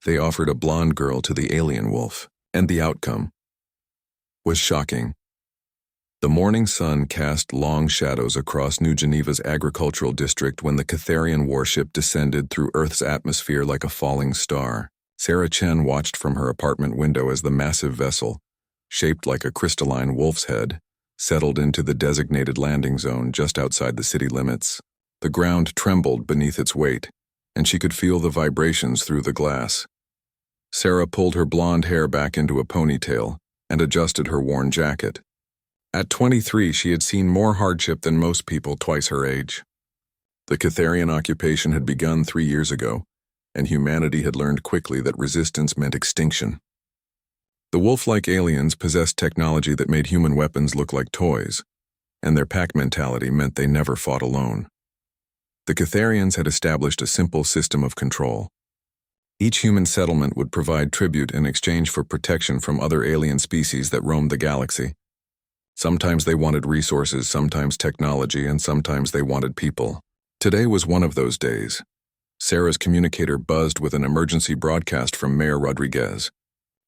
They offered a blonde girl to the alien wolf, and the outcome was shocking. The morning sun cast long shadows across New Geneva's agricultural district when the Catharian warship descended through Earth's atmosphere like a falling star. Sarah Chen watched from her apartment window as the massive vessel, shaped like a crystalline wolf's head, settled into the designated landing zone just outside the city limits. The ground trembled beneath its weight, and she could feel the vibrations through the glass. Sarah pulled her blonde hair back into a ponytail and adjusted her worn jacket. At 23, she had seen more hardship than most people twice her age. The Catharian occupation had begun 3 years ago, and humanity had learned quickly that resistance meant extinction. The wolf-like aliens possessed technology that made human weapons look like toys, and their pack mentality meant they never fought alone. The Catharians had established a simple system of control. Each human settlement would provide tribute in exchange for protection from other alien species that roamed the galaxy. Sometimes they wanted resources, sometimes technology, and sometimes they wanted people. Today was one of those days. Sarah's communicator buzzed with an emergency broadcast from Mayor Rodriguez.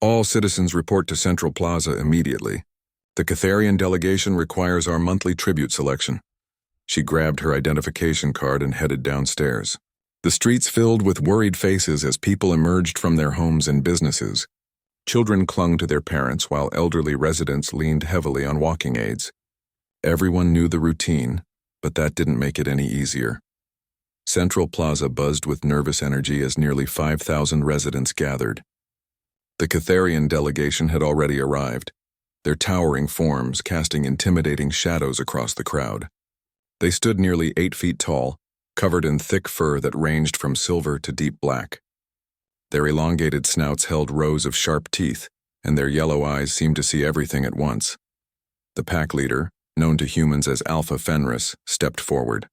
All citizens report to Central Plaza immediately. The Catharian delegation requires our monthly tribute selection. She grabbed her identification card and headed downstairs. The streets filled with worried faces as people emerged from their homes and businesses. Children clung to their parents while elderly residents leaned heavily on walking aids. Everyone knew the routine, but that didn't make it any easier. Central Plaza buzzed with nervous energy as nearly 5,000 residents gathered. The Catharian delegation had already arrived, their towering forms casting intimidating shadows across the crowd. They stood nearly 8 feet tall, covered in thick fur that ranged from silver to deep black. Their elongated snouts held rows of sharp teeth, and their yellow eyes seemed to see everything at once. The pack leader, known to humans as Alpha Fenris, stepped forward.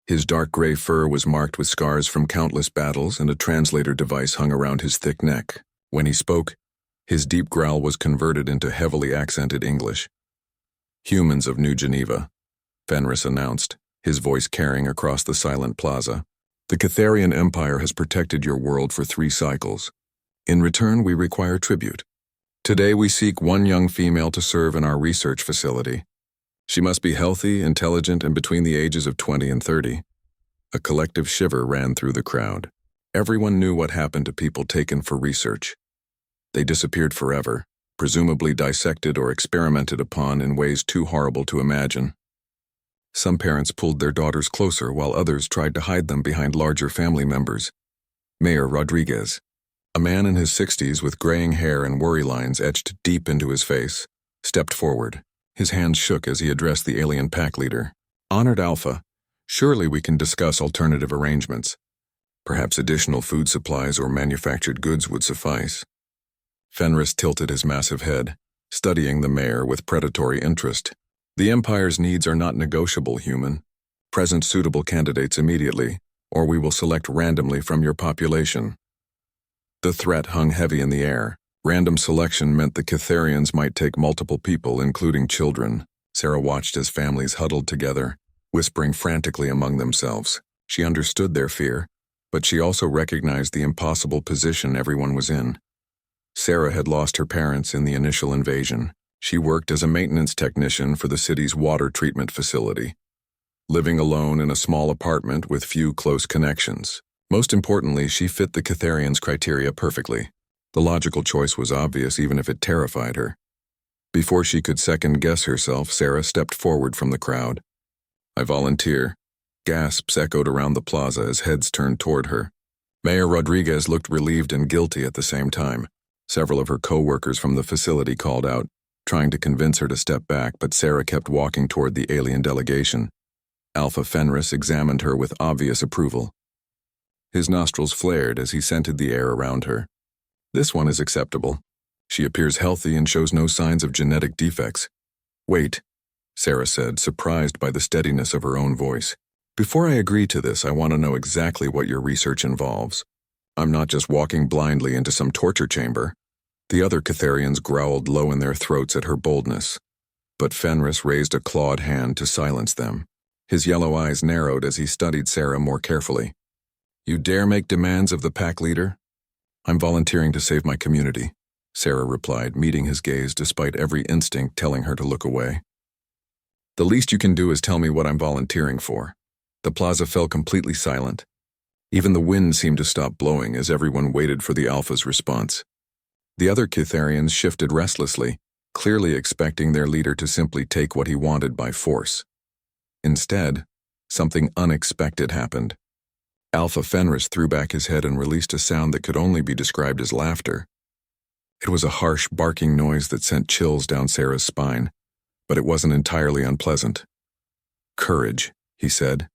His dark gray fur was marked with scars from countless battles, and a translator device hung around his thick neck. When he spoke, his deep growl was converted into heavily accented English. "Humans of New Geneva," Fenris announced, his voice carrying across the silent plaza. "The Catharian Empire has protected your world for 3 cycles. In return, we require tribute. Today we seek one young female to serve in our research facility. She must be healthy, intelligent, and between the ages of 20 and 30. A collective shiver ran through the crowd. Everyone knew what happened to people taken for research. They disappeared forever, presumably dissected or experimented upon in ways too horrible to imagine. Some parents pulled their daughters closer while others tried to hide them behind larger family members. Mayor Rodriguez, a man in his 60s with graying hair and worry lines etched deep into his face, stepped forward. His hands shook as he addressed the alien pack leader. "Honored Alpha, surely we can discuss alternative arrangements. Perhaps additional food supplies or manufactured goods would suffice." Fenris tilted his massive head, studying the mayor with predatory interest. "The Empire's needs are not negotiable, human. Present suitable candidates immediately, or we will select randomly from your population." The threat hung heavy in the air. Random selection meant the Catharians might take multiple people, including children. Sarah watched as families huddled together, whispering frantically among themselves. She understood their fear, but she also recognized the impossible position everyone was in. Sarah had lost her parents in the initial invasion. She worked as a maintenance technician for the city's water treatment facility, living alone in a small apartment with few close connections. Most importantly, she fit the Catharians' criteria perfectly. The logical choice was obvious, even if it terrified her. Before she could second-guess herself, Sarah stepped forward from the crowd. "I volunteer." Gasps echoed around the plaza as heads turned toward her. Mayor Rodriguez looked relieved and guilty at the same time. Several of her co-workers from the facility called out, trying to convince her to step back, but Sarah kept walking toward the alien delegation. Alpha Fenris examined her with obvious approval. His nostrils flared as he scented the air around her. "This one is acceptable. She appears healthy and shows no signs of genetic defects." "Wait," Sarah said, surprised by the steadiness of her own voice. "Before I agree to this, I want to know exactly what your research involves. I'm not just walking blindly into some torture chamber." The other Catharians growled low in their throats at her boldness, but Fenris raised a clawed hand to silence them. His yellow eyes narrowed as he studied Sarah more carefully. "You dare make demands of the pack leader?" I'm volunteering to save my community, Sarah replied, meeting his gaze despite every instinct telling her to look away. The least you can do is tell me what I'm volunteering for. The plaza fell completely silent. Even the wind seemed to stop blowing as everyone waited for the Alpha's response. The other Kitharians shifted restlessly, clearly expecting their leader to simply take what he wanted by force. Instead, something unexpected happened. Alpha Fenris threw back his head and released a sound that could only be described as laughter. It was a harsh, barking noise that sent chills down Sarah's spine, but it wasn't entirely unpleasant. Courage, he said,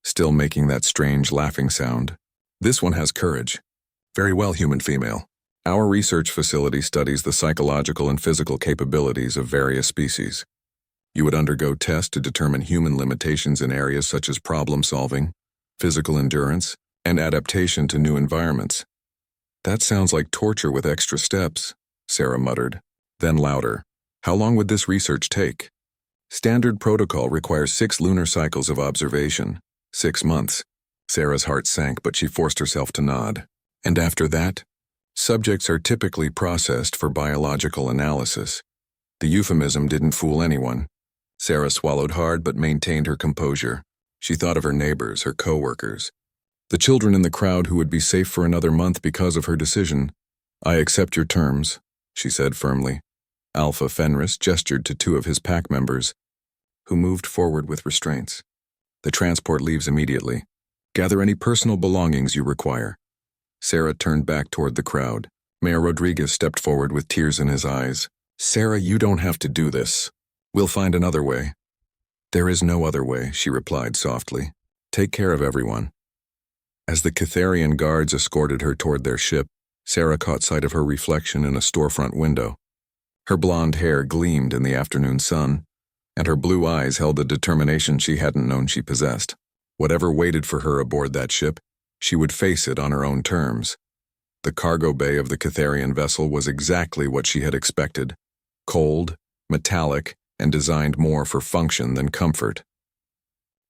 still making that strange laughing sound. This one has courage. Very well, human female. Our research facility studies the psychological and physical capabilities of various species. You would undergo tests to determine human limitations in areas such as problem solving, physical endurance, and adaptation to new environments. That sounds like torture with extra steps, Sarah muttered. Then louder. How long would this research take? Standard protocol requires 6 lunar cycles of observation. 6 months. Sarah's heart sank, but she forced herself to nod. And after that? Subjects are typically processed for biological analysis. The euphemism didn't fool anyone. Sarah swallowed hard but maintained her composure. She thought of her neighbors, her co-workers, the children in the crowd who would be safe for another month because of her decision. I accept your terms, she said firmly. Alpha Fenris gestured to 2 of his pack members, who moved forward with restraints. The transport leaves immediately. Gather any personal belongings you require. Sarah turned back toward the crowd. Mayor Rodriguez stepped forward with tears in his eyes. Sarah, you don't have to do this. We'll find another way. There is no other way, she replied softly. Take care of everyone. As the Kitharian guards escorted her toward their ship, Sarah caught sight of her reflection in a storefront window. Her blonde hair gleamed in the afternoon sun, and her blue eyes held a determination she hadn't known she possessed. Whatever waited for her aboard that ship, she would face it on her own terms. The cargo bay of the Kitharian vessel was exactly what she had expected. Cold, metallic, and designed more for function than comfort.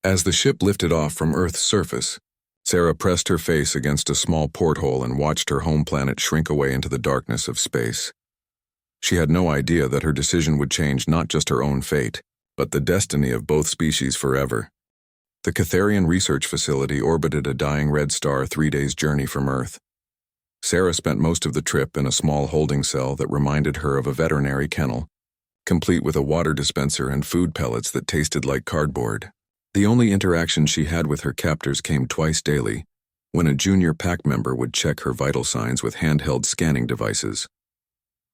As the ship lifted off from Earth's surface, Sarah pressed her face against a small porthole and watched her home planet shrink away into the darkness of space. She had no idea that her decision would change not just her own fate, but the destiny of both species forever. The Kitharian research facility orbited a dying red star 3 days' journey from Earth. Sarah spent most of the trip in a small holding cell that reminded her of a veterinary kennel, complete with a water dispenser and food pellets that tasted like cardboard. The only interaction she had with her captors came twice daily, when a junior pack member would check her vital signs with handheld scanning devices.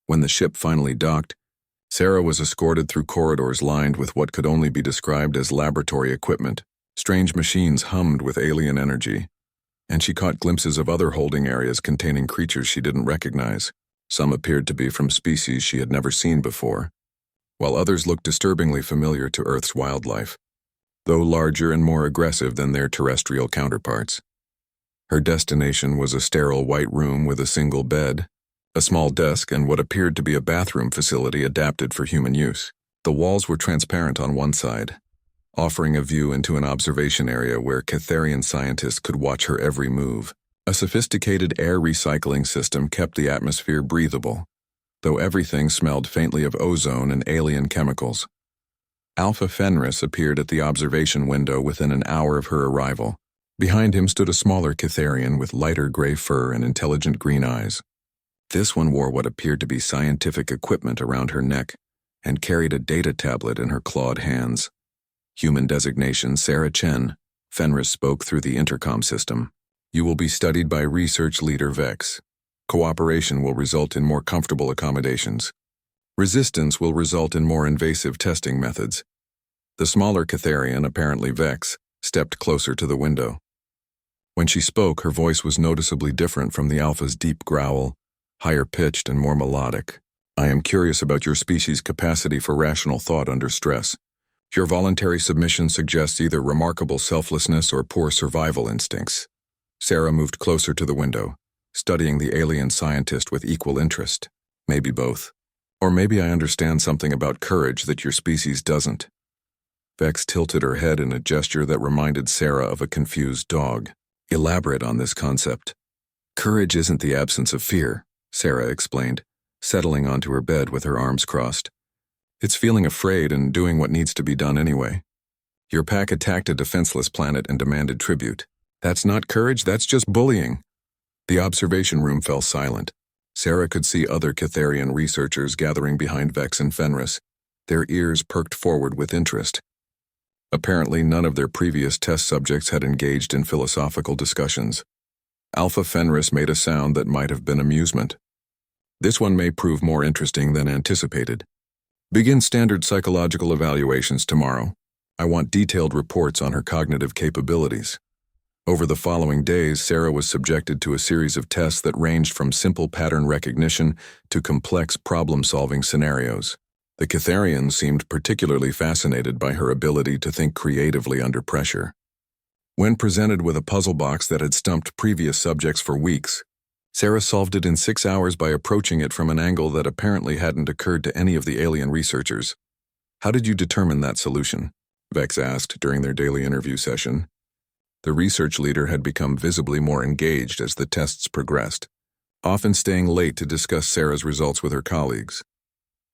When the ship finally docked, Sarah was escorted through corridors lined with what could only be described as laboratory equipment. Strange machines hummed with alien energy, and she caught glimpses of other holding areas containing creatures she didn't recognize. Some appeared to be from species she had never seen before, while others looked disturbingly familiar to Earth's wildlife, though larger and more aggressive than their terrestrial counterparts. Her destination was a sterile white room with a single bed, a small desk, and what appeared to be a bathroom facility adapted for human use. The walls were transparent on one side, offering a view into an observation area where Kitharian scientists could watch her every move. A sophisticated air recycling system kept the atmosphere breathable, though everything smelled faintly of ozone and alien chemicals. Alpha Fenris appeared at the observation window within an hour of her arrival. Behind him stood a smaller Kitharian with lighter gray fur and intelligent green eyes. This one wore what appeared to be scientific equipment around her neck and carried a data tablet in her clawed hands. Human designation Sarah Chen, Fenris spoke through the intercom system. You will be studied by research leader Vex. Cooperation will result in more comfortable accommodations. Resistance will result in more invasive testing methods. The smaller Kitharian, apparently Vex, stepped closer to the window. When she spoke, her voice was noticeably different from the Alpha's deep growl, higher pitched and more melodic. I am curious about your species' capacity for rational thought under stress. Your voluntary submission suggests either remarkable selflessness or poor survival instincts. Sarah moved closer to the window, studying the alien scientist with equal interest. Maybe both. Or maybe I understand something about courage that your species doesn't. Vex tilted her head in a gesture that reminded Sarah of a confused dog. Elaborate on this concept. Courage isn't the absence of fear, Sarah explained, settling onto her bed with her arms crossed. It's feeling afraid and doing what needs to be done anyway. Your pack attacked a defenseless planet and demanded tribute. That's not courage, that's just bullying. The observation room fell silent. Sarah could see other Catharian researchers gathering behind Vex and Fenris, their ears perked forward with interest. Apparently, none of their previous test subjects had engaged in philosophical discussions. Alpha Fenris made a sound that might have been amusement. This one may prove more interesting than anticipated. Begin standard psychological evaluations tomorrow. I want detailed reports on her cognitive capabilities. Over the following days, Sarah was subjected to a series of tests that ranged from simple pattern recognition to complex problem-solving scenarios. The Catharians seemed particularly fascinated by her ability to think creatively under pressure. When presented with a puzzle box that had stumped previous subjects for weeks, Sarah solved it in 6 hours by approaching it from an angle that apparently hadn't occurred to any of the alien researchers. "How did you determine that solution?" Vex asked during their daily interview session. The research leader had become visibly more engaged as the tests progressed, often staying late to discuss Sarah's results with her colleagues.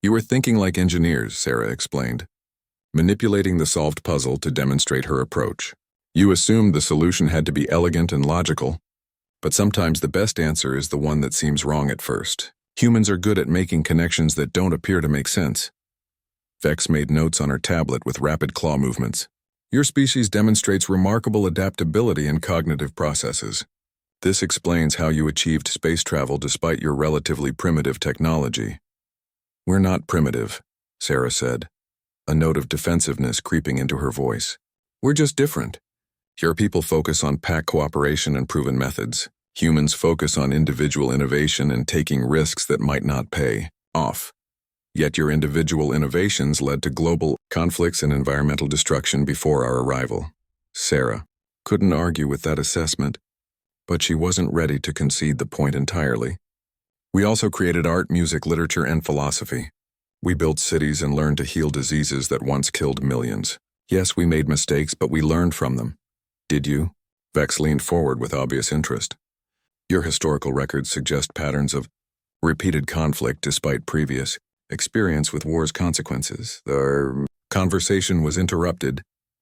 "You were thinking like engineers," Sarah explained, manipulating the solved puzzle to demonstrate her approach. "You assumed the solution had to be elegant and logical, but sometimes the best answer is the one that seems wrong at first. Humans are good at making connections that don't appear to make sense." Vex made notes on her tablet with rapid claw movements. "Your species demonstrates remarkable adaptability in cognitive processes. This explains how you achieved space travel despite your relatively primitive technology." "We're not primitive," Sarah said, a note of defensiveness creeping into her voice. "We're just different. Your people focus on pack cooperation and proven methods. Humans focus on individual innovation and taking risks that might not pay off. Yet your individual innovations led to global conflicts and environmental destruction before our arrival." Sarah couldn't argue with that assessment, but she wasn't ready to concede the point entirely. "We also created art, music, literature, and philosophy. We built cities and learned to heal diseases that once killed millions. Yes, we made mistakes, but we learned from them." "Did you?" Vex leaned forward with obvious interest. "Your historical records suggest patterns of repeated conflict despite previous experience with war's consequences." The conversation was interrupted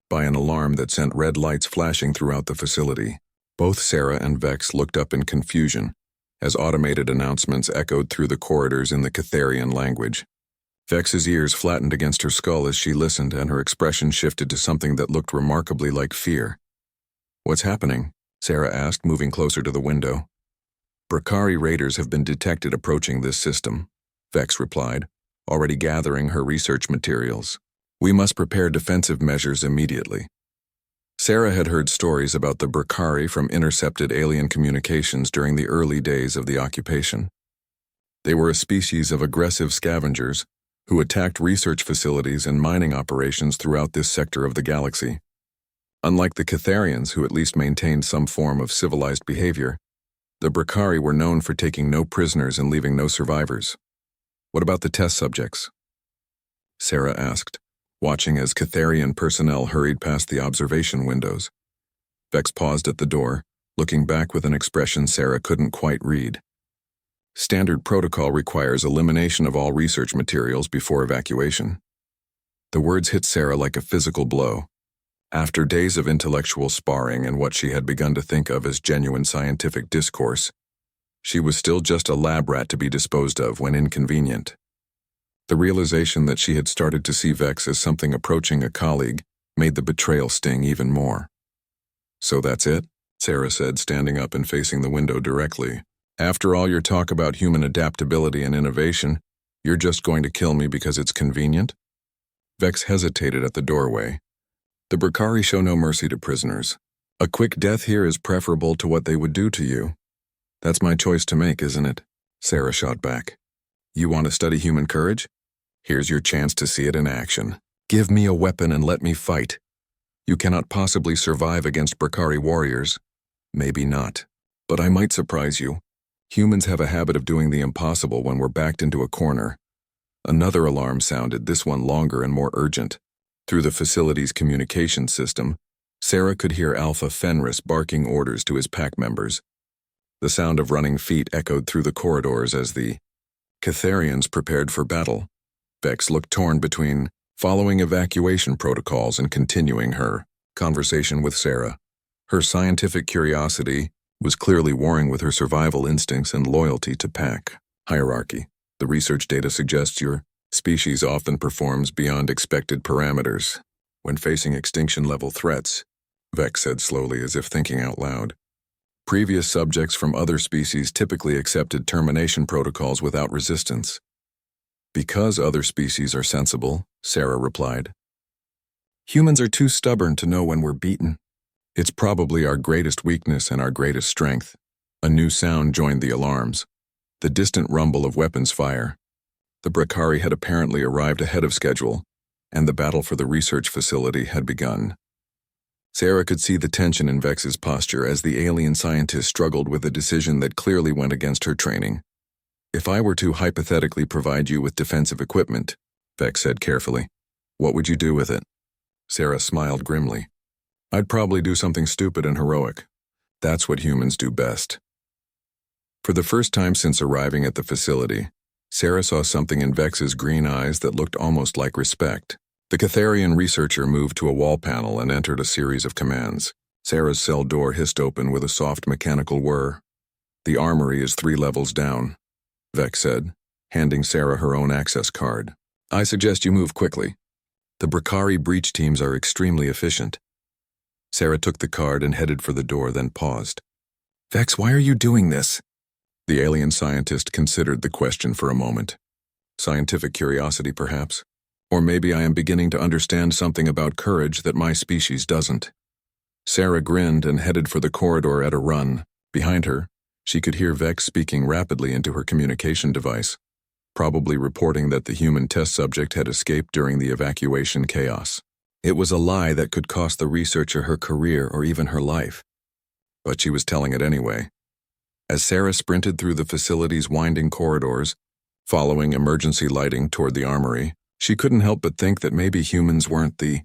by an alarm that sent red lights flashing throughout the facility. Both Sarah and Vex looked up in confusion as automated announcements echoed through the corridors in the Catharian language. Vex's ears flattened against her skull as she listened, and her expression shifted to something that looked remarkably like fear. "What's happening?" Sarah asked, moving closer to the window. "Brakari raiders have been detected approaching this system," Vex replied, already gathering her research materials. "We must prepare defensive measures immediately." Sarah had heard stories about the Brakari from intercepted alien communications during the early days of the occupation. They were a species of aggressive scavengers who attacked research facilities and mining operations throughout this sector of the galaxy. Unlike the Catharians, who at least maintained some form of civilized behavior, the Brakari were known for taking no prisoners and leaving no survivors. "What about the test subjects?" Sarah asked, watching as Catharian personnel hurried past the observation windows. Vex paused at the door, looking back with an expression Sarah couldn't quite read. "Standard protocol requires elimination of all research materials before evacuation." The words hit Sarah like a physical blow. After days of intellectual sparring and what she had begun to think of as genuine scientific discourse, she was still just a lab rat to be disposed of when inconvenient. The realization that she had started to see Vex as something approaching a colleague made the betrayal sting even more. "So that's it?" Sarah said, standing up and facing the window directly. "After all your talk about human adaptability and innovation, you're just going to kill me because it's convenient?" Vex hesitated at the doorway. "The Brakari show no mercy to prisoners. A quick death here is preferable to what they would do to you." "That's my choice to make, isn't it?" Sarah shot back. "You want to study human courage? Here's your chance to see it in action. Give me a weapon and let me fight. You cannot possibly survive against Brakari warriors. Maybe not, but I might surprise you. Humans have a habit of doing the impossible when we're backed into a corner." Another alarm sounded, this one longer and more urgent. Through the facility's communication system, Sarah could hear Alpha Fenris barking orders to his pack members. The sound of running feet echoed through the corridors as the Catharians prepared for battle. Vex looked torn between following evacuation protocols and continuing her conversation with Sarah. Her scientific curiosity was clearly warring with her survival instincts and loyalty to pack hierarchy. The research data suggests your species often performs beyond expected parameters when facing extinction-level threats, Vex said slowly as if thinking out loud. Previous subjects from other species typically accepted termination protocols without resistance. Because other species are sensible, Sarah replied. Humans are too stubborn to know when we're beaten. It's probably our greatest weakness and our greatest strength. A new sound joined the alarms. The distant rumble of weapons fire. The Brakari had apparently arrived ahead of schedule, and the battle for the research facility had begun. Sarah could see the tension in Vex's posture as the alien scientist struggled with a decision that clearly went against her training. If I were to hypothetically provide you with defensive equipment, Vex said carefully, what would you do with it? Sarah smiled grimly. I'd probably do something stupid and heroic. That's what humans do best. For the first time since arriving at the facility, Sarah saw something in Vex's green eyes that looked almost like respect. The Catharian researcher moved to a wall panel and entered a series of commands. Sarah's cell door hissed open with a soft mechanical whir. The armory is 3 levels down, Vex said, handing Sarah her own access card. I suggest you move quickly. The Brakari breach teams are extremely efficient. Sarah took the card and headed for the door, then paused. Vex, why are you doing this? The alien scientist considered the question for a moment. Scientific curiosity, perhaps? Or maybe I am beginning to understand something about courage that my species doesn't. Sarah grinned and headed for the corridor at a run. Behind her, she could hear Vex speaking rapidly into her communication device, probably reporting that the human test subject had escaped during the evacuation chaos. It was a lie that could cost the researcher her career or even her life. But she was telling it anyway. As Sarah sprinted through the facility's winding corridors, following emergency lighting toward the armory, she couldn't help but think that maybe humans weren't the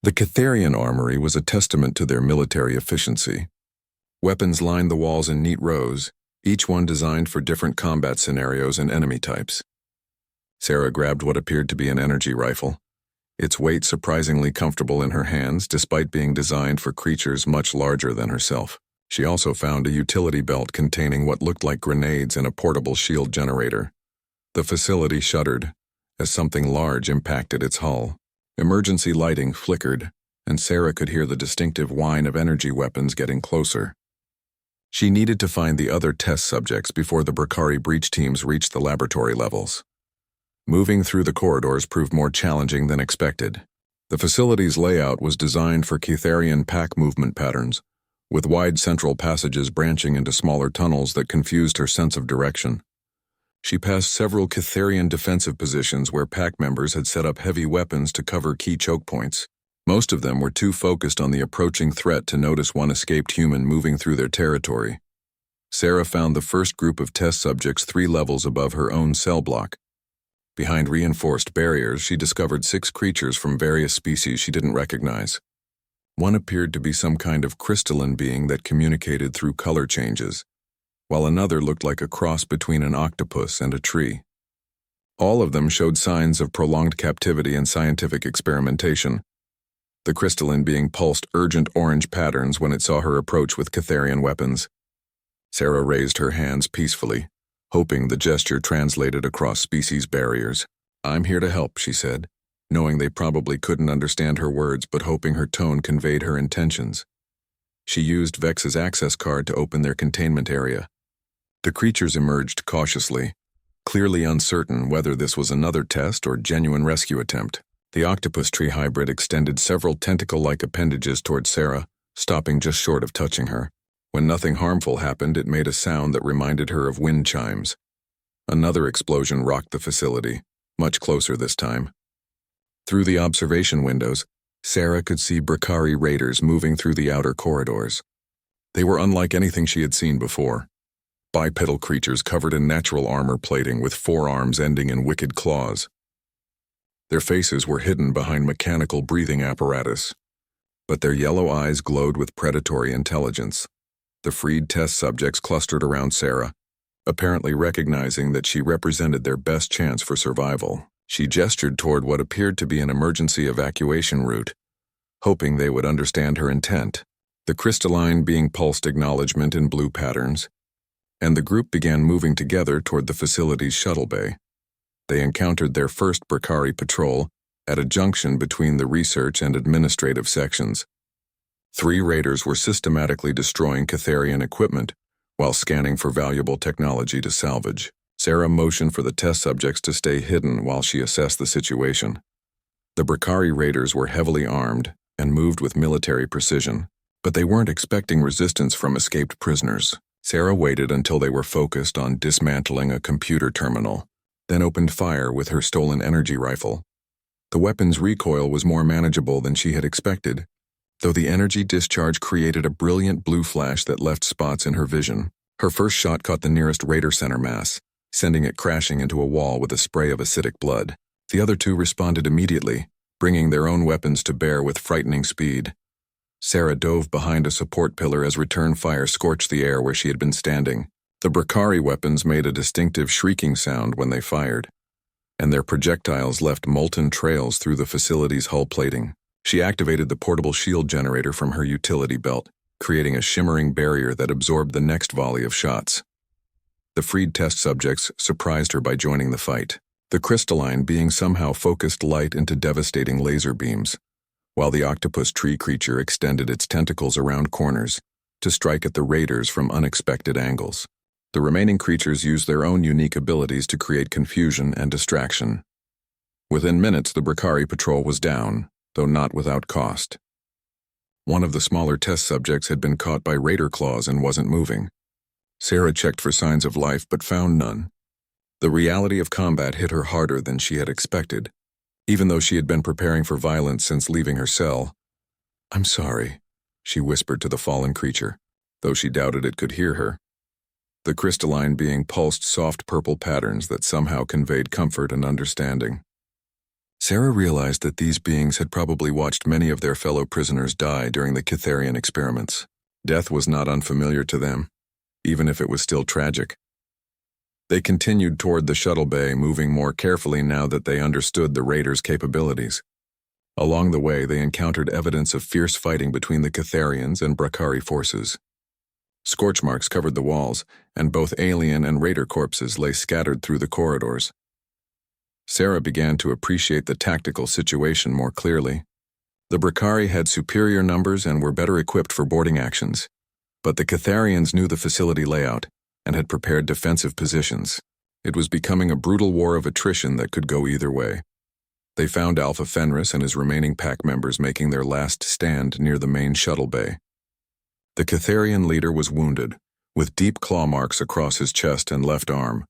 Catharian armory was a testament to their military efficiency. Weapons lined the walls in neat rows, each one designed for different combat scenarios and enemy types. Sarah grabbed what appeared to be an energy rifle, its weight surprisingly comfortable in her hands despite being designed for creatures much larger than herself. She also found a utility belt containing what looked like grenades and a portable shield generator. The facility shuddered as something large impacted its hull. Emergency lighting flickered, and Sarah could hear the distinctive whine of energy weapons getting closer. She needed to find the other test subjects before the Brakari breach teams reached the laboratory levels. Moving through the corridors proved more challenging than expected. The facility's layout was designed for Catharian pack movement patterns, with wide central passages branching into smaller tunnels that confused her sense of direction. She passed several Catharian defensive positions where pack members had set up heavy weapons to cover key choke points. Most of them were too focused on the approaching threat to notice one escaped human moving through their territory. Sarah found the first group of test subjects 3 levels above her own cell block. Behind reinforced barriers, she discovered 6 creatures from various species she didn't recognize. One appeared to be some kind of crystalline being that communicated through color changes, while another looked like a cross between an octopus and a tree. All of them showed signs of prolonged captivity and scientific experimentation, the crystalline being pulsed urgent orange patterns when it saw her approach with Catharian weapons. Sarah raised her hands peacefully, hoping the gesture translated across species barriers. I'm here to help, she said, knowing they probably couldn't understand her words but hoping her tone conveyed her intentions. She used Vex's access card to open their containment area. The creatures emerged cautiously, clearly uncertain whether this was another test or genuine rescue attempt. The octopus tree hybrid extended several tentacle-like appendages toward Sarah, stopping just short of touching her. When nothing harmful happened, it made a sound that reminded her of wind chimes. Another explosion rocked the facility, much closer this time. Through the observation windows, Sarah could see Brakari raiders moving through the outer corridors. They were unlike anything she had seen before. Bipedal creatures covered in natural armor plating with forearms ending in wicked claws. Their faces were hidden behind mechanical breathing apparatus, but their yellow eyes glowed with predatory intelligence. The freed test subjects clustered around Sarah, apparently recognizing that she represented their best chance for survival. She gestured toward what appeared to be an emergency evacuation route, hoping they would understand her intent. The crystalline being pulsed acknowledgement in blue patterns, and the group began moving together toward the facility's shuttle bay. They encountered their first Bracari patrol at a junction between the research and administrative sections. 3 raiders were systematically destroying Catharian equipment while scanning for valuable technology to salvage. Sarah motioned for the test subjects to stay hidden while she assessed the situation. The Bracari raiders were heavily armed and moved with military precision, but they weren't expecting resistance from escaped prisoners. Sarah waited until they were focused on dismantling a computer terminal, then opened fire with her stolen energy rifle. The weapon's recoil was more manageable than she had expected, though the energy discharge created a brilliant blue flash that left spots in her vision. Her first shot caught the nearest raider center mass, sending it crashing into a wall with a spray of acidic blood. The other 2 responded immediately, bringing their own weapons to bear with frightening speed. Sarah dove behind a support pillar as return fire scorched the air where she had been standing. The Bracari weapons made a distinctive shrieking sound when they fired, and their projectiles left molten trails through the facility's hull plating. She activated the portable shield generator from her utility belt, creating a shimmering barrier that absorbed the next volley of shots. The freed test subjects surprised her by joining the fight. The crystalline being somehow focused light into devastating laser beams, while the octopus tree creature extended its tentacles around corners to strike at the raiders from unexpected angles. The remaining creatures used their own unique abilities to create confusion and distraction. Within minutes, the Bracari patrol was down, though not without cost. One of the smaller test subjects had been caught by raider claws and wasn't moving. Sarah checked for signs of life but found none. The reality of combat hit her harder than she had expected, even though she had been preparing for violence since leaving her cell. "I'm sorry," she whispered to the fallen creature, though she doubted it could hear her. The crystalline being pulsed soft purple patterns that somehow conveyed comfort and understanding. Sarah realized that these beings had probably watched many of their fellow prisoners die during the Catharian experiments. Death was not unfamiliar to them, even if it was still tragic. They continued toward the shuttle bay, moving more carefully now that they understood the raiders' capabilities. Along the way, they encountered evidence of fierce fighting between the Catharians and Bracari forces. Scorch marks covered the walls, and both alien and raider corpses lay scattered through the corridors. Sarah began to appreciate the tactical situation more clearly. The Bracari had superior numbers and were better equipped for boarding actions, but the Catharians knew the facility layout and had prepared defensive positions. It was becoming a brutal war of attrition that could go either way. They found Alpha Fenris and his remaining pack members making their last stand near the main shuttle bay. The Catharian leader was wounded, with deep claw marks across his chest and left arm,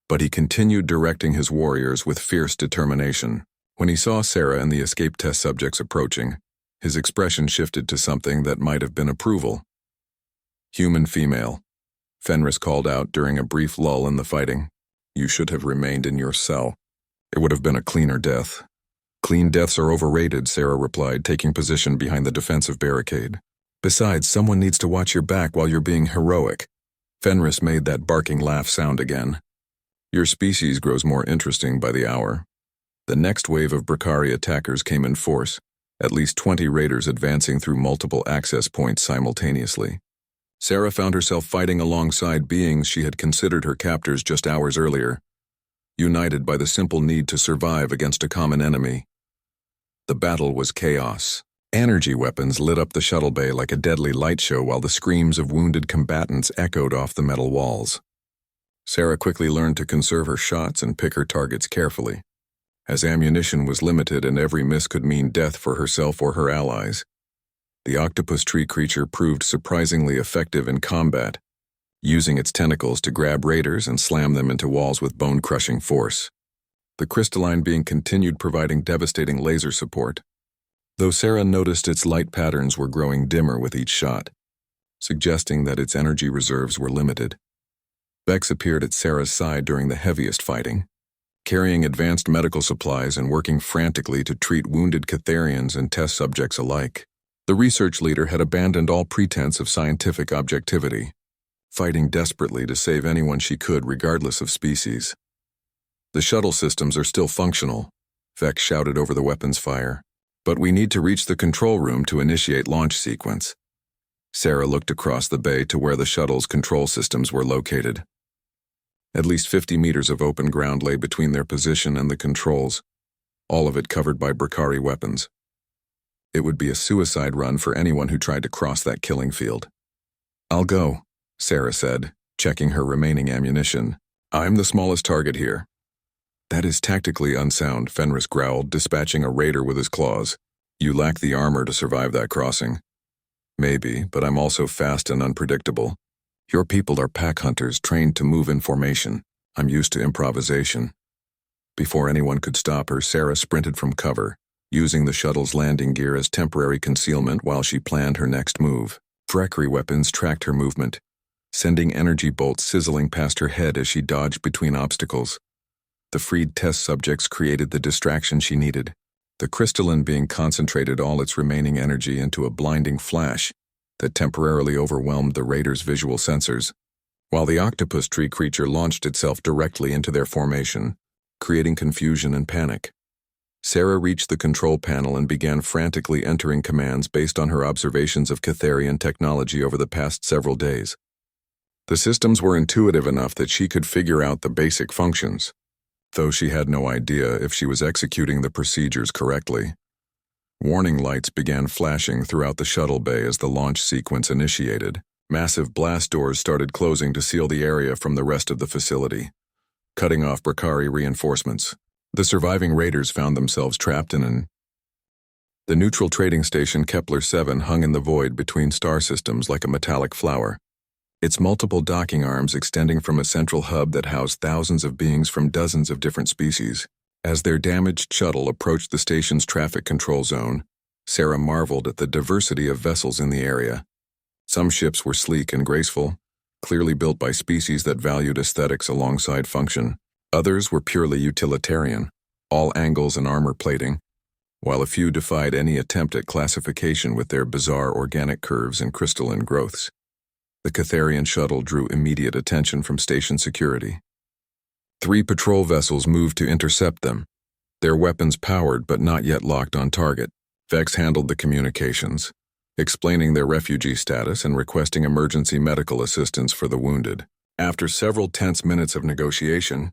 but he continued directing his warriors with fierce determination. When he saw Sarah and the escape test subjects approaching, his expression shifted to something that might have been approval. "Human female," Fenris called out during a brief lull in the fighting. "You should have remained in your cell. It would have been a cleaner death." "Clean deaths are overrated," Sarah replied, taking position behind the defensive barricade. "Besides, someone needs to watch your back while you're being heroic." Fenris made that barking laugh sound again. "Your species grows more interesting by the hour." The next wave of Bracari attackers came in force, at least 20 raiders advancing through multiple access points simultaneously. Sarah found herself fighting alongside beings she had considered her captors just hours earlier, united by the simple need to survive against a common enemy. The battle was chaos. Energy weapons lit up the shuttle bay like a deadly light show while the screams of wounded combatants echoed off the metal walls. Sarah quickly learned to conserve her shots and pick her targets carefully, as ammunition was limited and every miss could mean death for herself or her allies. The octopus tree creature proved surprisingly effective in combat, using its tentacles to grab raiders and slam them into walls with bone-crushing force. The crystalline being continued providing devastating laser support, though Sarah noticed its light patterns were growing dimmer with each shot, suggesting that its energy reserves were limited. Bex appeared at Sarah's side during the heaviest fighting, carrying advanced medical supplies and working frantically to treat wounded Catharians and test subjects alike. The research leader had abandoned all pretense of scientific objectivity, fighting desperately to save anyone she could regardless of species. "The shuttle systems are still functional," Vex shouted over the weapons fire. "But we need to reach the control room to initiate launch sequence." Sarah looked across the bay to where the shuttle's control systems were located. At least 50 meters of open ground lay between their position and the controls, all of it covered by Brakari weapons. It would be a suicide run for anyone who tried to cross that killing field. "I'll go," Sarah said, checking her remaining ammunition. "I'm the smallest target here." "That is tactically unsound," Fenris growled, dispatching a raider with his claws. "You lack the armor to survive that crossing." "Maybe, but I'm also fast and unpredictable. Your people are pack hunters trained to move in formation. I'm used to improvisation." Before anyone could stop her, Sarah sprinted from cover, using the shuttle's landing gear as temporary concealment while she planned her next move. Brakari weapons tracked her movement, sending energy bolts sizzling past her head as she dodged between obstacles. The freed test subjects created the distraction she needed. The crystalline being concentrated all its remaining energy into a blinding flash that temporarily overwhelmed the raiders' visual sensors, while the octopus tree creature launched itself directly into their formation, creating confusion and panic. Sarah reached the control panel and began frantically entering commands based on her observations of Catharian technology over the past several days. The systems were intuitive enough that she could figure out the basic functions, though she had no idea if she was executing the procedures correctly. Warning lights began flashing throughout the shuttle bay as the launch sequence initiated. Massive blast doors started closing to seal the area from the rest of the facility, cutting off Brakari reinforcements. The surviving raiders found themselves trapped in The neutral trading station Kepler-7 hung in the void between star systems like a metallic flower, its multiple docking arms extending from a central hub that housed thousands of beings from dozens of different species. As their damaged shuttle approached the station's traffic control zone, Sarah marveled at the diversity of vessels in the area. Some ships were sleek and graceful, clearly built by species that valued aesthetics alongside function. Others were purely utilitarian, all angles and armor plating, while a few defied any attempt at classification with their bizarre organic curves and crystalline growths. The Catharian shuttle drew immediate attention from station security. 3 patrol vessels moved to intercept them, their weapons powered but not yet locked on target. Vex handled the communications, explaining their refugee status and requesting emergency medical assistance for the wounded. After several tense minutes of negotiation,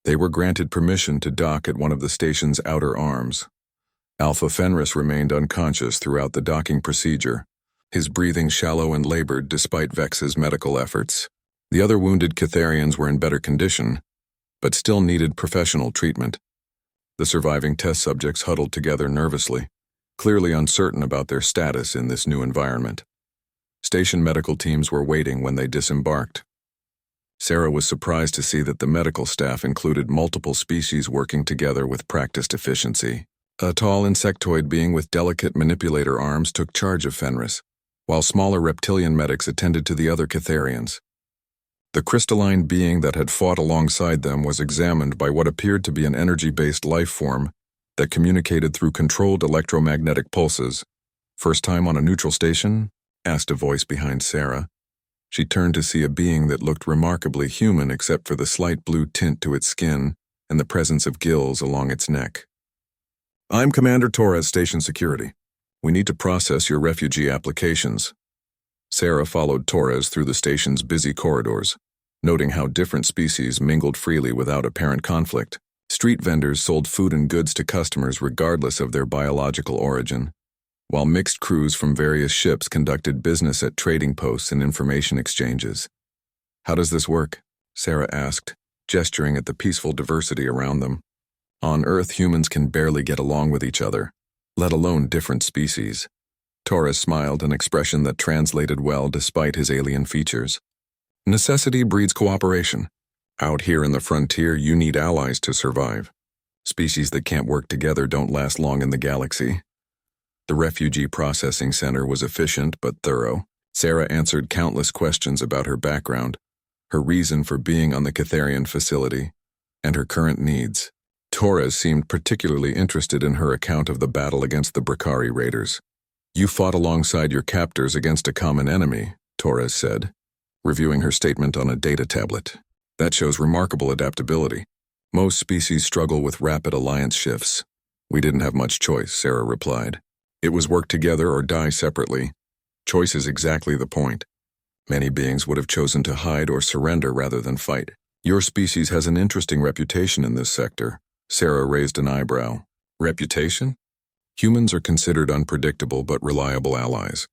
they were granted permission to dock at one of the station's outer arms. Alpha Fenris remained unconscious throughout the docking procedure, his breathing shallow and labored despite Vex's medical efforts. The other wounded Catharians were in better condition, but still needed professional treatment. The surviving test subjects huddled together nervously, clearly uncertain about their status in this new environment. Station medical teams were waiting when they disembarked. Sarah was surprised to see that the medical staff included multiple species working together with practiced efficiency. A tall insectoid being with delicate manipulator arms took charge of Fenris, while smaller reptilian medics attended to the other Catharians. The crystalline being that had fought alongside them was examined by what appeared to be an energy-based life form that communicated through controlled electromagnetic pulses. "First time on a neutral station?" asked a voice behind Sarah. She turned to see a being that looked remarkably human except for the slight blue tint to its skin and the presence of gills along its neck. "I'm Commander Torres, Station Security. We need to process your refugee applications." Sarah followed Torres through the station's busy corridors, noting how different species mingled freely without apparent conflict. Street vendors sold food and goods to customers regardless of their biological origin, while mixed crews from various ships conducted business at trading posts and information exchanges. "How does this work?" Sarah asked, gesturing at the peaceful diversity around them. "On Earth, humans can barely get along with each other, let alone different species." Torres smiled, an expression that translated well despite his alien features. "Necessity breeds cooperation. Out here in the frontier, you need allies to survive. Species that can't work together don't last long in the galaxy." The refugee processing center was efficient but thorough. Sarah answered countless questions about her background, her reason for being on the Catharian facility, and her current needs. Torres seemed particularly interested in her account of the battle against the Brakari raiders. You fought alongside your captors against a common enemy, Torres said, reviewing her statement on a data tablet. That shows remarkable adaptability. Most species struggle with rapid alliance shifts. We didn't have much choice, Sarah replied. It was work together or die separately. Choice is exactly the point. Many beings would have chosen to hide or surrender rather than fight. Your species has an interesting reputation in this sector. Sarah raised an eyebrow. Reputation? Humans are considered unpredictable but reliable allies.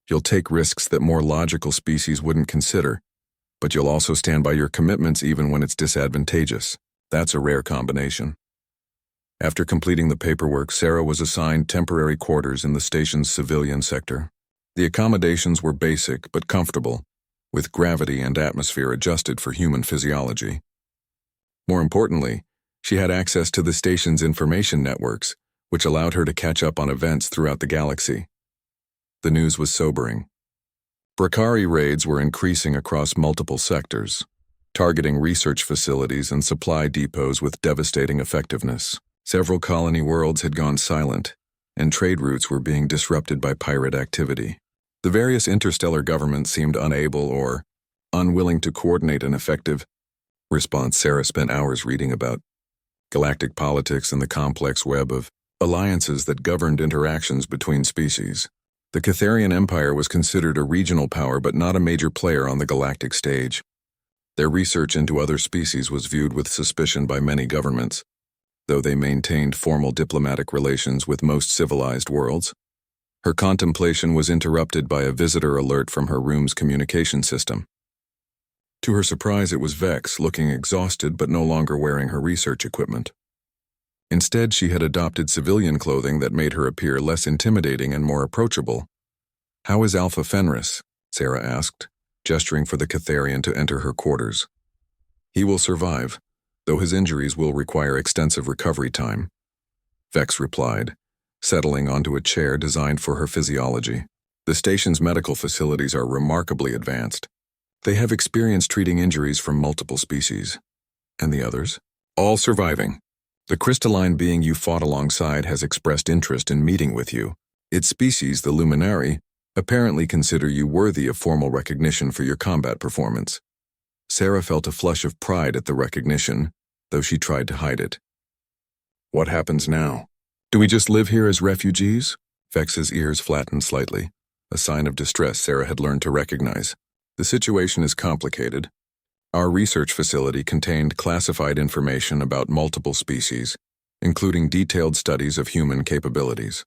You'll take risks that more logical species wouldn't consider, but you'll also stand by your commitments even when it's disadvantageous. That's a rare combination. After completing the paperwork, Sarah was assigned temporary quarters in the station's civilian sector. The accommodations were basic but comfortable, with gravity and atmosphere adjusted for human physiology. More importantly, she had access to the station's information networks, which allowed her to catch up on events throughout the galaxy. The news was sobering. Brakari raids were increasing across multiple sectors, targeting research facilities and supply depots with devastating effectiveness. Several colony worlds had gone silent, and trade routes were being disrupted by pirate activity. The various interstellar governments seemed unable or unwilling to coordinate an effective response. Sarah spent hours reading about galactic politics and the complex web of alliances that governed interactions between species. The Catharian Empire was considered a regional power but not a major player on the galactic stage. Their research into other species was viewed with suspicion by many governments, though they maintained formal diplomatic relations with most civilized worlds. Her contemplation was interrupted by a visitor alert from her room's communication system. To her surprise, it was Vex, looking exhausted but no longer wearing her research equipment. Instead, she had adopted civilian clothing that made her appear less intimidating and more approachable. "How is Alpha Fenris?" Sarah asked, gesturing for the Catharian to enter her quarters. "He will survive, though his injuries will require extensive recovery time," Vex replied, settling onto a chair designed for her physiology. "The station's medical facilities are remarkably advanced. They have experience treating injuries from multiple species. And the others? All surviving. The crystalline being you fought alongside has expressed interest in meeting with you. Its species, the Luminari, apparently consider you worthy of formal recognition for your combat performance." Sarah felt a flush of pride at the recognition, though she tried to hide it. "What happens now? Do we just live here as refugees?" Vex's ears flattened slightly, a sign of distress Sarah had learned to recognize. "The situation is complicated. Our research facility contained classified information about multiple species, including detailed studies of human capabilities.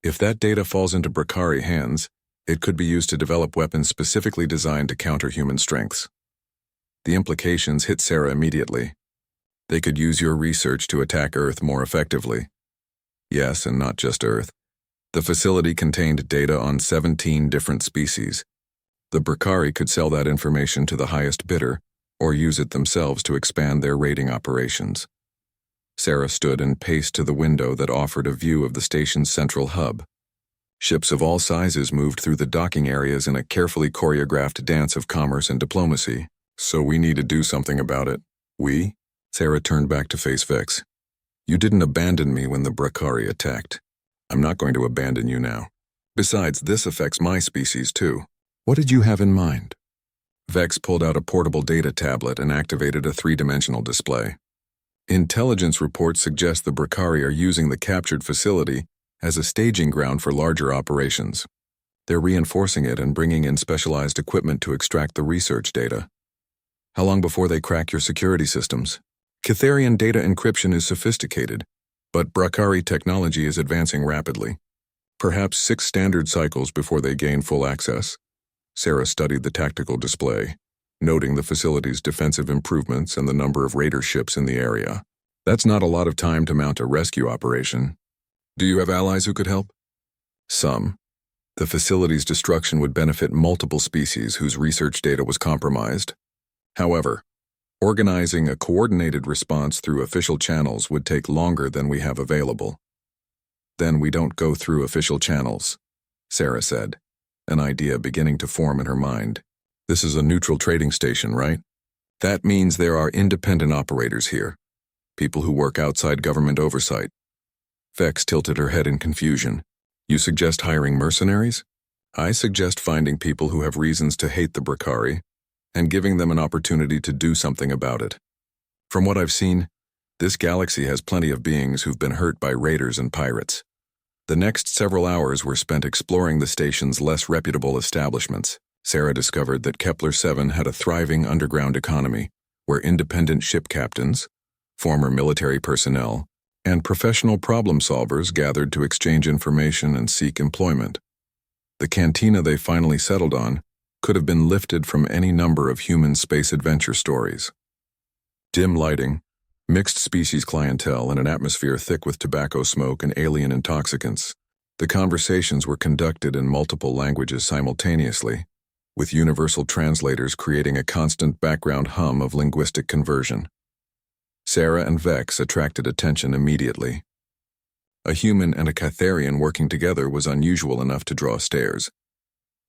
If that data falls into Brakari hands, it could be used to develop weapons specifically designed to counter human strengths." The implications hit Sarah immediately. They could use your research to attack Earth more effectively. Yes, and not just Earth. The facility contained data on 17 different species. The Brakari could sell that information to the highest bidder, or use it themselves to expand their raiding operations. Sarah stood and paced to the window that offered a view of the station's central hub. Ships of all sizes moved through the docking areas in a carefully choreographed dance of commerce and diplomacy. "So we need to do something about it." "We?" Sarah turned back to face Vex. "You didn't abandon me when the Brakari attacked. I'm not going to abandon you now. Besides, this affects my species too. What did you have in mind?" Vex pulled out a portable data tablet and activated a three-dimensional display. "Intelligence reports suggest the Brakari are using the captured facility as a staging ground for larger operations. They're reinforcing it and bringing in specialized equipment to extract the research data. How long before they crack your security systems? Catharian data encryption is sophisticated, but Brakari technology is advancing rapidly. Perhaps 6 standard cycles before they gain full access." Sarah studied the tactical display, noting the facility's defensive improvements and the number of raider ships in the area. "That's not a lot of time to mount a rescue operation. Do you have allies who could help?" "Some. The facility's destruction would benefit multiple species whose research data was compromised. However, organizing a coordinated response through official channels would take longer than we have available." "Then we don't go through official channels," Sarah said, an idea beginning to form in her mind. "This is a neutral trading station, right? That means there are independent operators here, people who work outside government oversight." Vex tilted her head in confusion. You suggest hiring mercenaries? I suggest finding people who have reasons to hate the Bracari and giving them an opportunity to do something about it. From what I've seen, this galaxy has plenty of beings who've been hurt by raiders and pirates. The next several hours were spent exploring the station's less reputable establishments. Sarah discovered that Kepler-7 had a thriving underground economy where independent ship captains, former military personnel, and professional problem solvers gathered to exchange information and seek employment. The cantina they finally settled on could have been lifted from any number of human space adventure stories. Dim lighting, mixed species clientele, and an atmosphere thick with tobacco smoke and alien intoxicants. The conversations were conducted in multiple languages simultaneously, with universal translators creating a constant background hum of linguistic conversion. Sarah and Vex attracted attention immediately. A human and a Catharian working together was unusual enough to draw stares,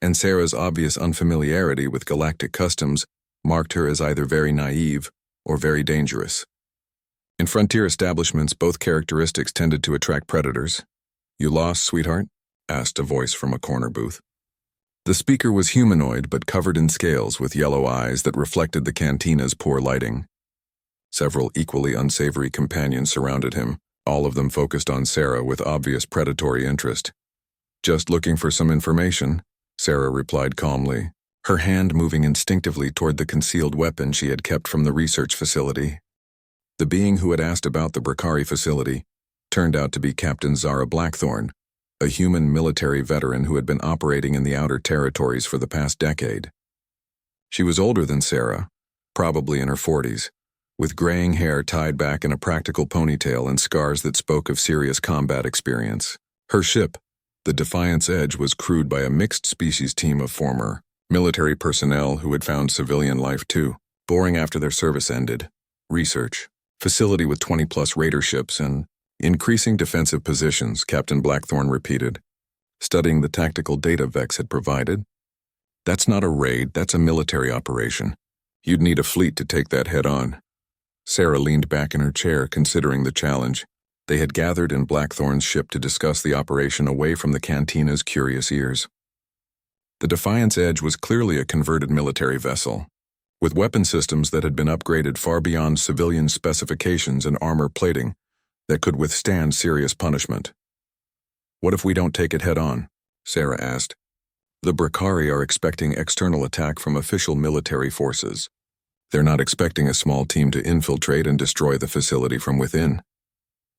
and Sarah's obvious unfamiliarity with galactic customs marked her as either very naive or very dangerous. In frontier establishments, both characteristics tended to attract predators. "You lost, sweetheart?" asked a voice from a corner booth. The speaker was humanoid but covered in scales with yellow eyes that reflected the cantina's poor lighting. Several equally unsavory companions surrounded him, all of them focused on Sarah with obvious predatory interest. "Just looking for some information," Sarah replied calmly, her hand moving instinctively toward the concealed weapon she had kept from the research facility. The being who had asked about the Bracari facility turned out to be Captain Zara Blackthorne, a human military veteran who had been operating in the outer territories for the past decade. She was older than Sarah, probably in her 40s, with graying hair tied back in a practical ponytail and scars that spoke of serious combat experience. Her ship, the Defiance Edge, was crewed by a mixed-species team of former military personnel who had found civilian life too, boring after their service ended. Research facility with 20-plus raider ships and increasing defensive positions, Captain Blackthorne repeated, studying the tactical data Vex had provided. "That's not a raid, that's a military operation. You'd need a fleet to take that head-on." Sarah leaned back in her chair, considering the challenge. They had gathered in Blackthorne's ship to discuss the operation away from the cantina's curious ears. The Defiance Edge was clearly a converted military vessel, with weapon systems that had been upgraded far beyond civilian specifications and armor plating that could withstand serious punishment. "What if we don't take it head-on?" Sarah asked. "The Bracari are expecting external attack from official military forces. They're not expecting a small team to infiltrate and destroy the facility from within."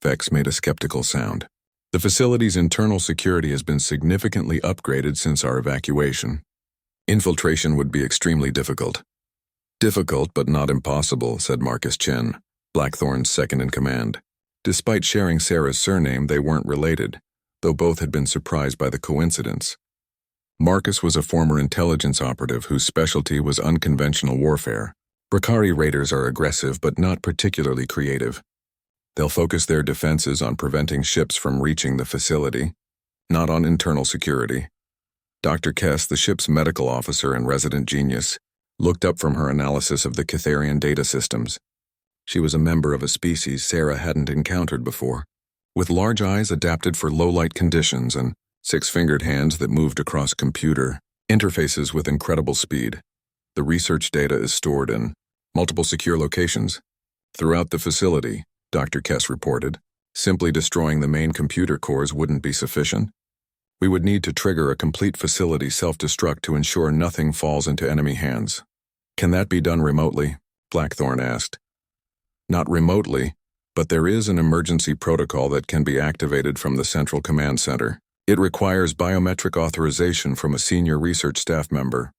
Vex made a skeptical sound. "The facility's internal security has been significantly upgraded since our evacuation. Infiltration would be extremely difficult." "Difficult, but not impossible," said Marcus Chen, Blackthorne's second-in-command. Despite sharing Sarah's surname, they weren't related, though both had been surprised by the coincidence. Marcus was a former intelligence operative whose specialty was unconventional warfare. Bracari raiders are aggressive but not particularly creative. They'll focus their defenses on preventing ships from reaching the facility, not on internal security. Dr. Kess, the ship's medical officer and resident genius, looked up from her analysis of the Catharian data systems. She was a member of a species Sarah hadn't encountered before, with large eyes adapted for low-light conditions and six-fingered hands that moved across computer interfaces with incredible speed. The research data is stored in multiple secure locations throughout the facility, Dr. Kess reported. Simply destroying the main computer cores wouldn't be sufficient. We would need to trigger a complete facility self-destruct to ensure nothing falls into enemy hands. "Can that be done remotely?" Blackthorne asked. "Not remotely, but there is an emergency protocol that can be activated from the Central Command Center. It requires biometric authorization from a senior research staff member."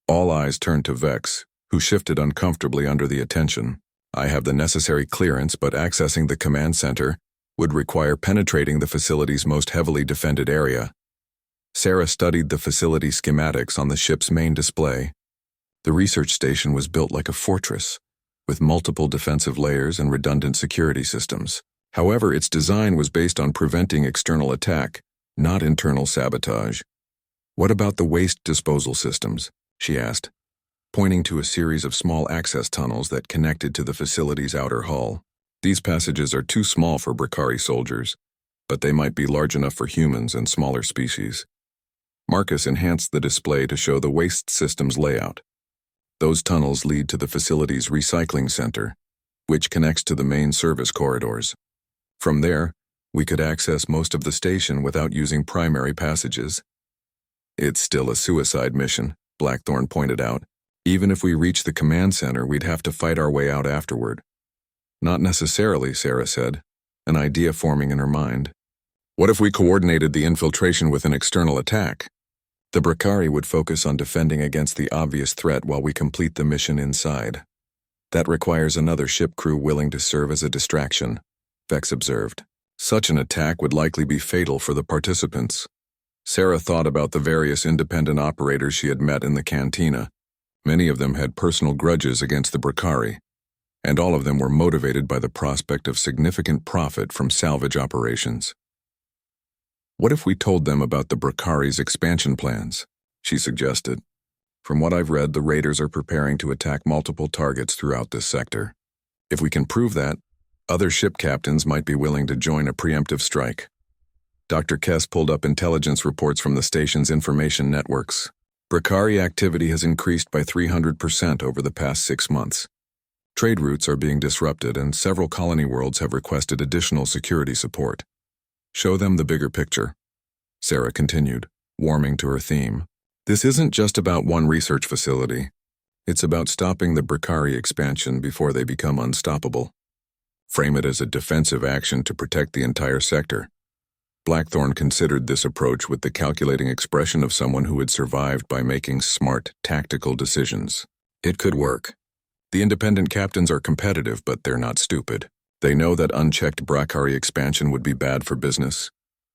All eyes turned to Vex, who shifted uncomfortably under the attention. "I have the necessary clearance, but accessing the command center would require penetrating the facility's most heavily defended area." Sarah studied the facility schematics on the ship's main display. The research station was built like a fortress, with multiple defensive layers and redundant security systems. However, its design was based on preventing external attack, not internal sabotage. "What about the waste disposal systems?" she asked, pointing to a series of small access tunnels that connected to the facility's outer hull. "These passages are too small for Bracari soldiers. but they might be large enough for humans and smaller species. Marcus enhanced the display to show the waste system's layout. Those tunnels lead to the facility's recycling center, which connects to the main service corridors. From there, we could access most of the station without using primary passages. It's still a suicide mission, Blackthorn pointed out. Even if we reach the command center, we'd have to fight our way out afterward. Not necessarily, Sarah said, an idea forming in her mind. What if we coordinated the infiltration with an external attack? The Bracari would focus on defending against the obvious threat while we complete the mission inside. That requires another ship crew willing to serve as a distraction, Vex observed. Such an attack would likely be fatal for the participants. Sarah thought about the various independent operators she had met in the cantina. Many of them had personal grudges against the Bracari, and all of them were motivated by the prospect of significant profit from salvage operations. What if we told them about the Bracari's expansion plans? She suggested. From what I've read, the raiders are preparing to attack multiple targets throughout this sector. If we can prove that, other ship captains might be willing to join a preemptive strike. Dr. Kess pulled up intelligence reports from the station's information networks. Bracari activity has increased by 300% over the past 6 months. Trade routes are being disrupted, and several colony worlds have requested additional security support. Show them the bigger picture, Sarah continued, warming to her theme. This isn't just about one research facility. It's about stopping the Bracari expansion before they become unstoppable. Frame it as a defensive action to protect the entire sector. Blackthorn considered this approach with the calculating expression of someone who had survived by making smart, tactical decisions. It could work. The independent captains are competitive, but they're not stupid. They know that unchecked Bracari expansion would be bad for business.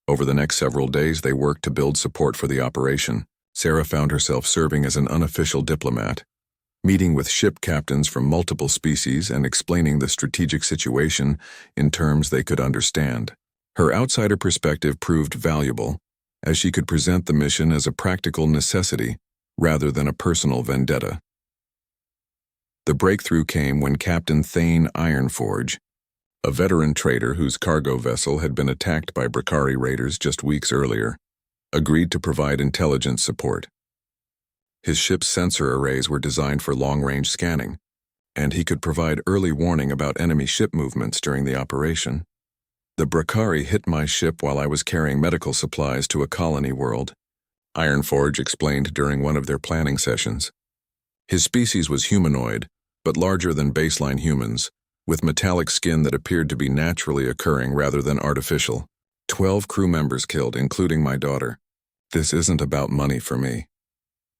Over the next several days, they worked to build support for the operation. Sarah found herself serving as an unofficial diplomat, meeting with ship captains from multiple species and explaining the strategic situation in terms they could understand. Her outsider perspective proved valuable, as she could present the mission as a practical necessity rather than a personal vendetta. The breakthrough came when Captain Thane Ironforge, a veteran trader whose cargo vessel had been attacked by Bracari raiders just weeks earlier, agreed to provide intelligence support. His ship's sensor arrays were designed for long-range scanning, and he could provide early warning about enemy ship movements during the operation. The Bracari hit my ship while I was carrying medical supplies to a colony world, Ironforge explained during one of their planning sessions. His species was humanoid, but larger than baseline humans, with metallic skin that appeared to be naturally occurring rather than artificial. 12 crew members killed, including my daughter. This isn't about money for me.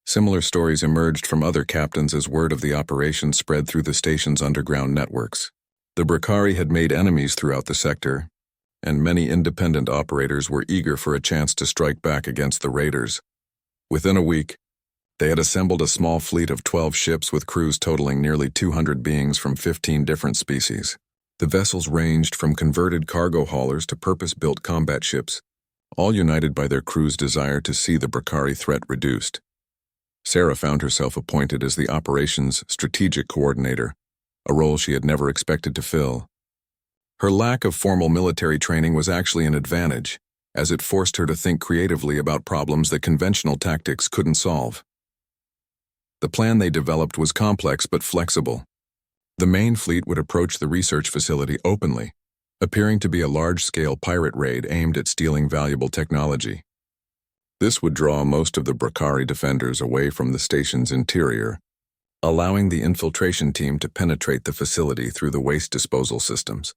Similar stories emerged from other captains as word of the operation spread through the station's underground networks. The Bracari had made enemies throughout the sector, and many independent operators were eager for a chance to strike back against the raiders. Within a week, they had assembled a small fleet of 12 ships with crews totaling nearly 200 beings from 15 different species. The vessels ranged from converted cargo haulers to purpose-built combat ships, all united by their crews' desire to see the Bracari threat reduced. Sarah found herself appointed as the operations strategic coordinator, a role she had never expected to fill. Her lack of formal military training was actually an advantage, as it forced her to think creatively about problems that conventional tactics couldn't solve. The plan they developed was complex but flexible. The main fleet would approach the research facility openly, appearing to be a large-scale pirate raid aimed at stealing valuable technology. This would draw most of the Bracari defenders away from the station's interior, allowing the infiltration team to penetrate the facility through the waste disposal systems.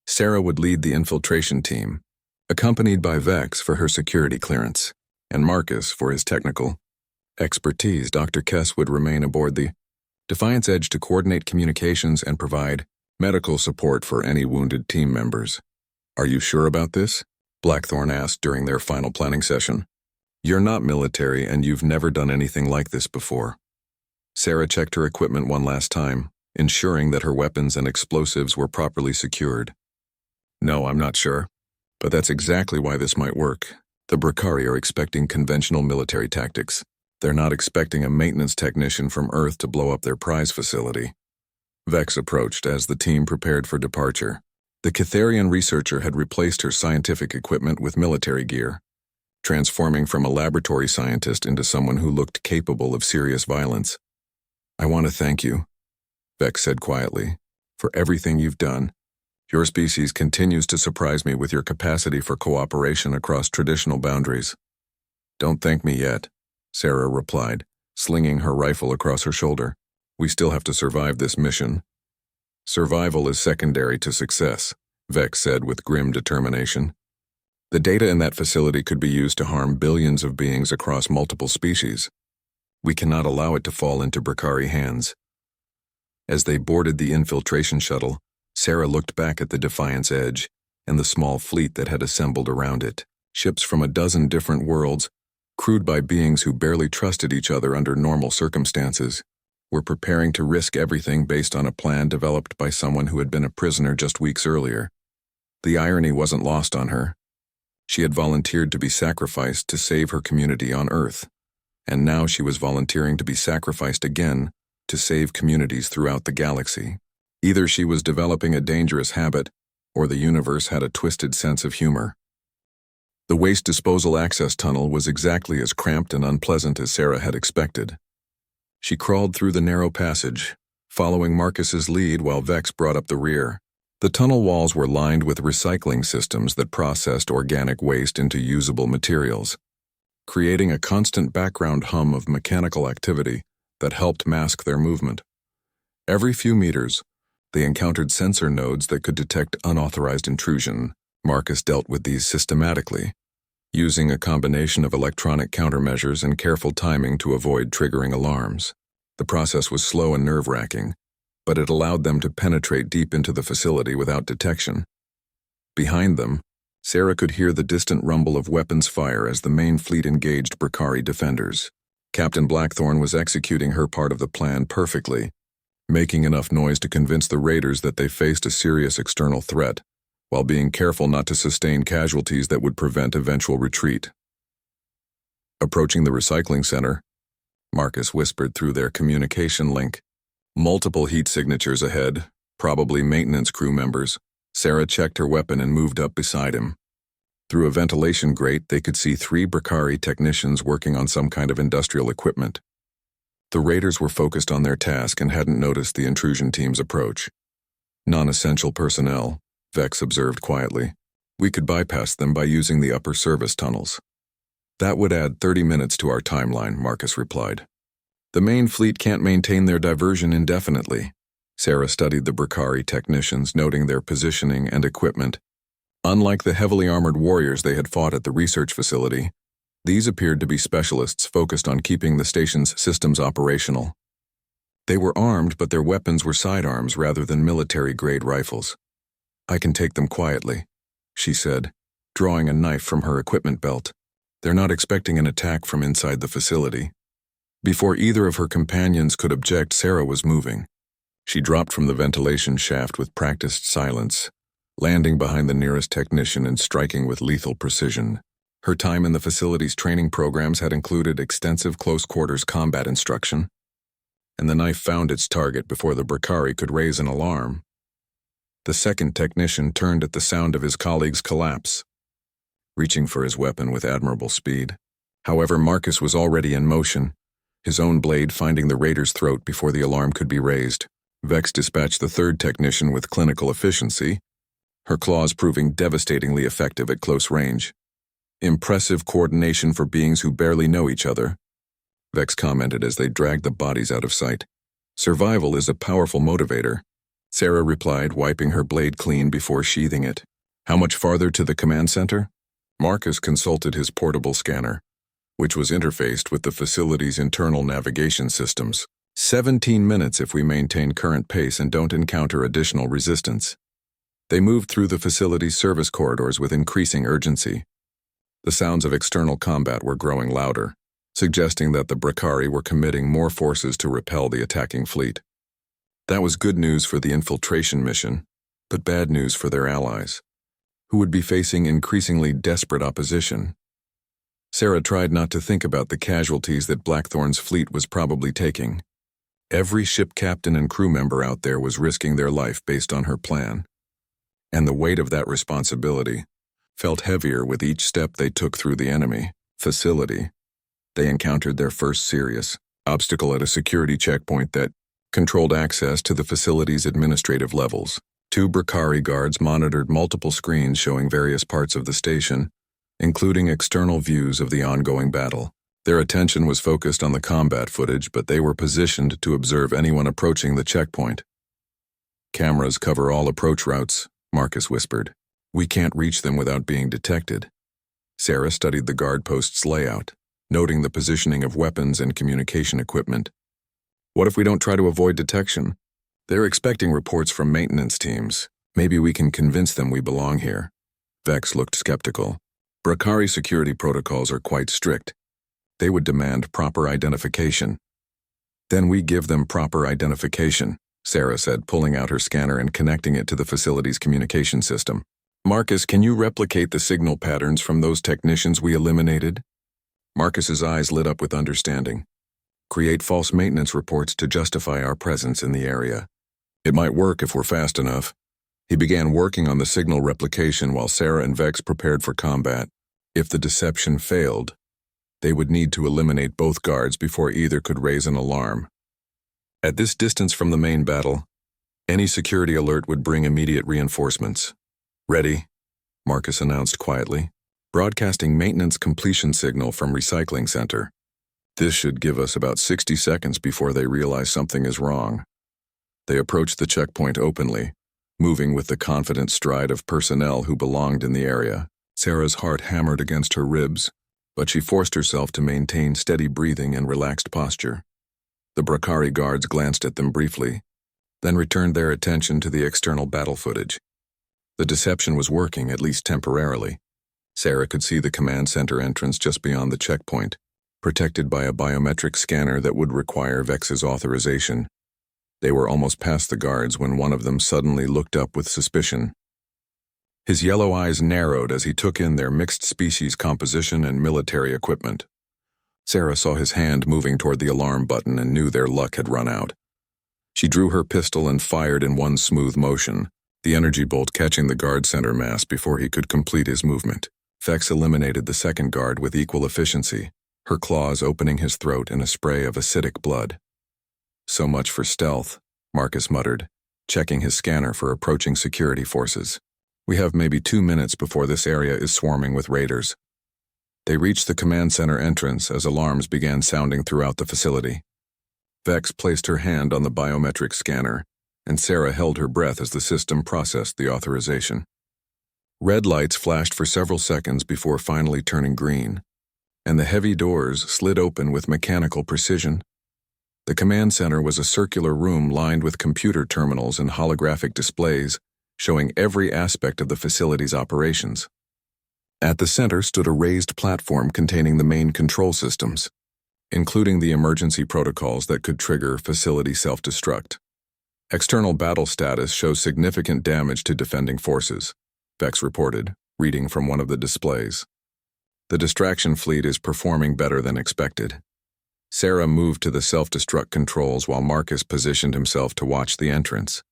Sarah would lead the infiltration team, accompanied by Vex for her security clearance, and Marcus for his technical expertise. Dr. Kess would remain aboard the Defiance Edge to coordinate communications and provide medical support for any wounded team members. Are you sure about this? Blackthorn asked during their final planning session. You're not military and you've never done anything like this before. Sarah checked her equipment one last time, ensuring that her weapons and explosives were properly secured. No, I'm not sure, but that's exactly why this might work. The Bracari are expecting conventional military tactics. They're not expecting a maintenance technician from Earth to blow up their prize facility. Vex approached as the team prepared for departure. The Catharian researcher had replaced her scientific equipment with military gear, transforming from a laboratory scientist into someone who looked capable of serious violence. "I want to thank you," Vex said quietly, "for everything you've done. Your species continues to surprise me with your capacity for cooperation across traditional boundaries." "Don't thank me yet," Sarah replied, slinging her rifle across her shoulder. "We still have to survive this mission." "Survival is secondary to success," Vex said with grim determination. "The data in that facility could be used to harm billions of beings across multiple species. We cannot allow it to fall into Brakari hands." As they boarded the infiltration shuttle, Sarah looked back at the Defiant's edge and the small fleet that had assembled around it. Ships from a dozen different worlds, crewed by beings who barely trusted each other under normal circumstances, were preparing to risk everything based on a plan developed by someone who had been a prisoner just weeks earlier. The irony wasn't lost on her. She had volunteered to be sacrificed to save her community on Earth, and now she was volunteering to be sacrificed again to save communities throughout the galaxy. Either she was developing a dangerous habit, or the universe had a twisted sense of humor. The waste disposal access tunnel was exactly as cramped and unpleasant as Sarah had expected. She crawled through the narrow passage, following Marcus's lead while Vex brought up the rear. The tunnel walls were lined with recycling systems that processed organic waste into usable materials, creating a constant background hum of mechanical activity that helped mask their movement. Every few meters, they encountered sensor nodes that could detect unauthorized intrusion. Marcus dealt with these systematically, using a combination of electronic countermeasures and careful timing to avoid triggering alarms. The process was slow and nerve-wracking, but it allowed them to penetrate deep into the facility without detection. Behind them, Sarah could hear the distant rumble of weapons fire as the main fleet engaged Brakari defenders. Captain Blackthorn was executing her part of the plan perfectly, making enough noise to convince the raiders that they faced a serious external threat, while being careful not to sustain casualties that would prevent eventual retreat. Approaching the recycling center, Marcus whispered through their communication link. Multiple heat signatures ahead, probably maintenance crew members. Sarah checked her weapon and moved up beside him. Through a ventilation grate, they could see 3 Brakari technicians working on some kind of industrial equipment. The raiders were focused on their task and hadn't noticed the intrusion team's approach. "Non-essential personnel," Vex observed quietly. "We could bypass them by using the upper service tunnels." "That would add 30 minutes to our timeline," Marcus replied. "The main fleet can't maintain their diversion indefinitely." Sarah studied the Brakari technicians, noting their positioning and equipment. Unlike the heavily armored warriors they had fought at the research facility, these appeared to be specialists focused on keeping the station's systems operational. They were armed, but their weapons were sidearms rather than military-grade rifles. "I can take them quietly," she said, drawing a knife from her equipment belt. "They're not expecting an attack from inside the facility." Before either of her companions could object, Sarah was moving. She dropped from the ventilation shaft with practiced silence, landing behind the nearest technician and striking with lethal precision. Her time in the facility's training programs had included extensive close-quarters combat instruction, and the knife found its target before the Brakari could raise an alarm. The second technician turned at the sound of his colleague's collapse, reaching for his weapon with admirable speed. However, Marcus was already in motion, his own blade finding the raider's throat before the alarm could be raised. Vex dispatched the third technician with clinical efficiency, her claws proving devastatingly effective at close range. "Impressive coordination for beings who barely know each other," Vex commented as they dragged the bodies out of sight. "Survival is a powerful motivator," Sarah replied, wiping her blade clean before sheathing it. "How much farther to the command center?" Marcus consulted his portable scanner, which was interfaced with the facility's internal navigation systems. 17 minutes if we maintain current pace and don't encounter additional resistance." They moved through the facility's service corridors with increasing urgency. The sounds of external combat were growing louder, suggesting that the Brakari were committing more forces to repel the attacking fleet. That was good news for the infiltration mission, but bad news for their allies, who would be facing increasingly desperate opposition. Sarah tried not to think about the casualties that Blackthorn's fleet was probably taking. Every ship captain and crew member out there was risking their life based on her plan. and the weight of that responsibility felt heavier with each step they took through the enemy facility. They encountered their first serious obstacle at a security checkpoint that controlled access to the facility's administrative levels. 2 Bracari guards monitored multiple screens showing various parts of the station, including external views of the ongoing battle. Their attention was focused on the combat footage, but they were positioned to observe anyone approaching the checkpoint. "Cameras cover all approach routes," Marcus whispered. "We can't reach them without being detected." Sarah studied the guard post's layout, noting the positioning of weapons and communication equipment. "What if we don't try to avoid detection? They're expecting reports from maintenance teams. Maybe we can convince them we belong here." Vex looked skeptical. "Bracari security protocols are quite strict. They would demand proper identification." "Then we give them proper identification," Sarah said, pulling out her scanner and connecting it to the facility's communication system. "Marcus, can you replicate the signal patterns from those technicians we eliminated?" Marcus's eyes lit up with understanding. "Create false maintenance reports to justify our presence in the area. It might work if we're fast enough." He began working on the signal replication while Sarah and Vex prepared for combat. If the deception failed, they would need to eliminate both guards before either could raise an alarm. At this distance from the main battle, any security alert would bring immediate reinforcements. "Ready," Marcus announced quietly, broadcasting maintenance completion signal from recycling center. This should give us about 60 seconds before they realize something is wrong. They approached the checkpoint openly, moving with the confident stride of personnel who belonged in the area. Sarah's heart hammered against her ribs, but she forced herself to maintain steady breathing and relaxed posture. The Bracari guards glanced at them briefly, then returned their attention to the external battle footage. The deception was working, at least temporarily. Sarah could see the command center entrance just beyond the checkpoint, protected by a biometric scanner that would require Vex's authorization. They were almost past the guards when one of them suddenly looked up with suspicion. His yellow eyes narrowed as he took in their mixed species composition and military equipment. Sarah saw his hand moving toward the alarm button and knew their luck had run out. She drew her pistol and fired in one smooth motion, the energy bolt catching the guard center mass before he could complete his movement. Vex eliminated the second guard with equal efficiency, her claws opening his throat in a spray of acidic blood. "So much for stealth," Marcus muttered, checking his scanner for approaching security forces. "We have maybe 2 minutes before this area is swarming with raiders." They reached the command center entrance as alarms began sounding throughout the facility. Vex placed her hand on the biometric scanner, and Sarah held her breath as the system processed the authorization. Red lights flashed for several seconds before finally turning green, and the heavy doors slid open with mechanical precision. The command center was a circular room lined with computer terminals and holographic displays, showing every aspect of the facility's operations. At the center stood a raised platform containing the main control systems, including the emergency protocols that could trigger facility self-destruct. External battle status shows significant damage to defending forces, Vex reported, reading from one of the displays. The distraction fleet is performing better than expected. Sarah moved to the self-destruct controls while Marcus positioned himself to watch the entrance.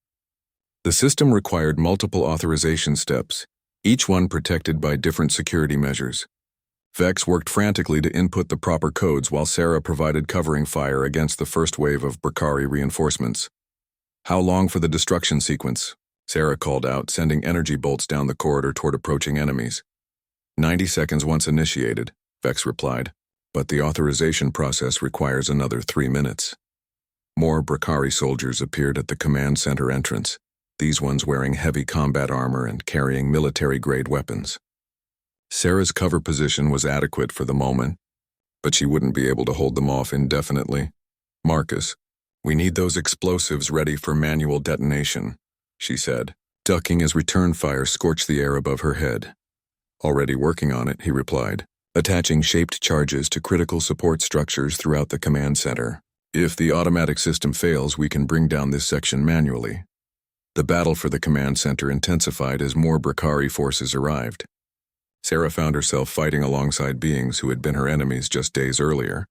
The system required multiple authorization steps, each one protected by different security measures. Vex worked frantically to input the proper codes while Sarah provided covering fire against the first wave of Bracari reinforcements. "How long for the destruction sequence?" Sarah called out, sending energy bolts down the corridor toward approaching enemies. 90 seconds once initiated, Vex replied, but the authorization process requires another 3 minutes. More Bracari soldiers appeared at the command center entrance, these ones wearing heavy combat armor and carrying military-grade weapons. Sarah's cover position was adequate for the moment, but she wouldn't be able to hold them off indefinitely. "Marcus, we need those explosives ready for manual detonation," she said, ducking as return fire scorched the air above her head. "Already working on it," he replied, attaching shaped charges to critical support structures throughout the command center. "If the automatic system fails, we can bring down this section manually." The battle for the command center intensified as more Bracari forces arrived. Sarah found herself fighting alongside beings who had been her enemies just days earlier,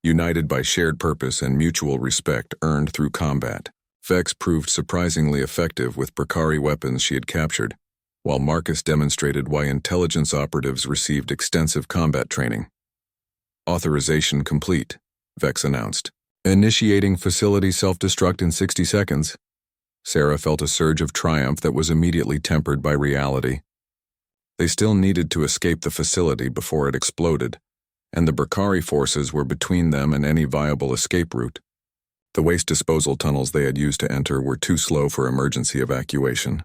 united by shared purpose and mutual respect earned through combat. Vex proved surprisingly effective with Bracari weapons she had captured, while Marcus demonstrated why intelligence operatives received extensive combat training. Authorization complete, Vex announced. Initiating facility self-destruct in 60 seconds. Sarah felt a surge of triumph that was immediately tempered by reality. They still needed to escape the facility before it exploded, and the Bracari forces were between them and any viable escape route. The waste disposal tunnels they had used to enter were too slow for emergency evacuation.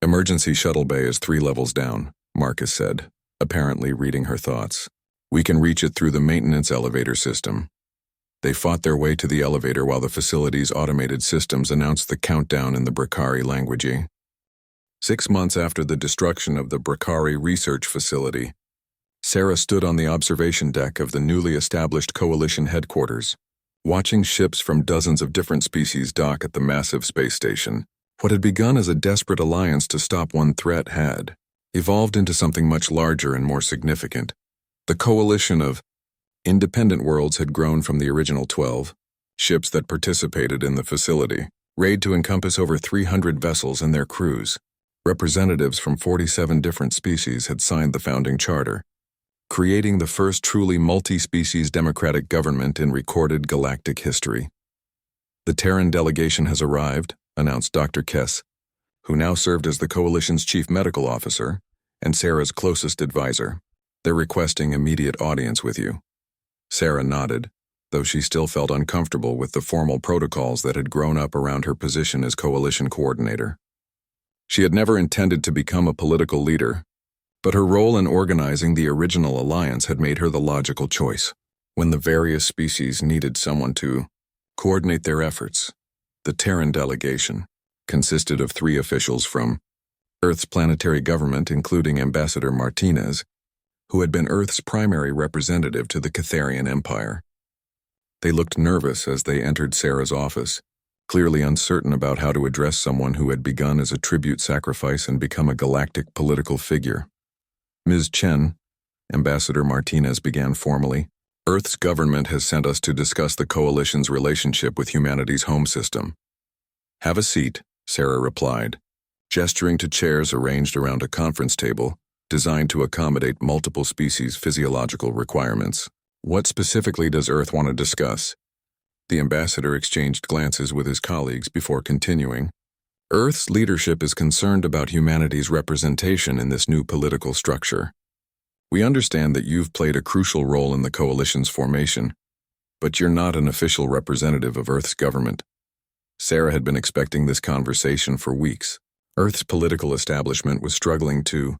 Emergency shuttle bay is 3 levels down, Marcus said, apparently reading her thoughts. We can reach it through the maintenance elevator system. They fought their way to the elevator while the facility's automated systems announced the countdown in the Bracari language. 6 months after the destruction of the Bracari research facility, Sarah stood on the observation deck of the newly established coalition headquarters, watching ships from dozens of different species dock at the massive space station. What had begun as a desperate alliance to stop one threat had evolved into something much larger and more significant. The coalition of independent worlds had grown from the original 12 ships that participated in the facility, raid to encompass over 300 vessels and their crews. Representatives from 47 different species had signed the founding charter, creating the first truly multi-species democratic government in recorded galactic history. The Terran delegation has arrived, announced Dr. Kess, who now served as the coalition's chief medical officer and Sarah's closest advisor. They're requesting immediate audience with you. Sarah nodded, though she still felt uncomfortable with the formal protocols that had grown up around her position as coalition coordinator. She had never intended to become a political leader, but her role in organizing the original alliance had made her the logical choice. When the various species needed someone to coordinate their efforts, the Terran delegation consisted of 3 officials from Earth's planetary government, including Ambassador Martinez, who had been Earth's primary representative to the Catharian Empire. They looked nervous as they entered Sarah's office, clearly uncertain about how to address someone who had begun as a tribute sacrifice and become a galactic political figure. Ms. Chen, Ambassador Martinez began formally, Earth's government has sent us to discuss the coalition's relationship with humanity's home system. Have a seat, Sarah replied, gesturing to chairs arranged around a conference table designed to accommodate multiple species' physiological requirements. What specifically does Earth want to discuss? The ambassador exchanged glances with his colleagues before continuing. Earth's leadership is concerned about humanity's representation in this new political structure. We understand that you've played a crucial role in the coalition's formation, but you're not an official representative of Earth's government. Sarah had been expecting this conversation for weeks. Earth's political establishment was struggling to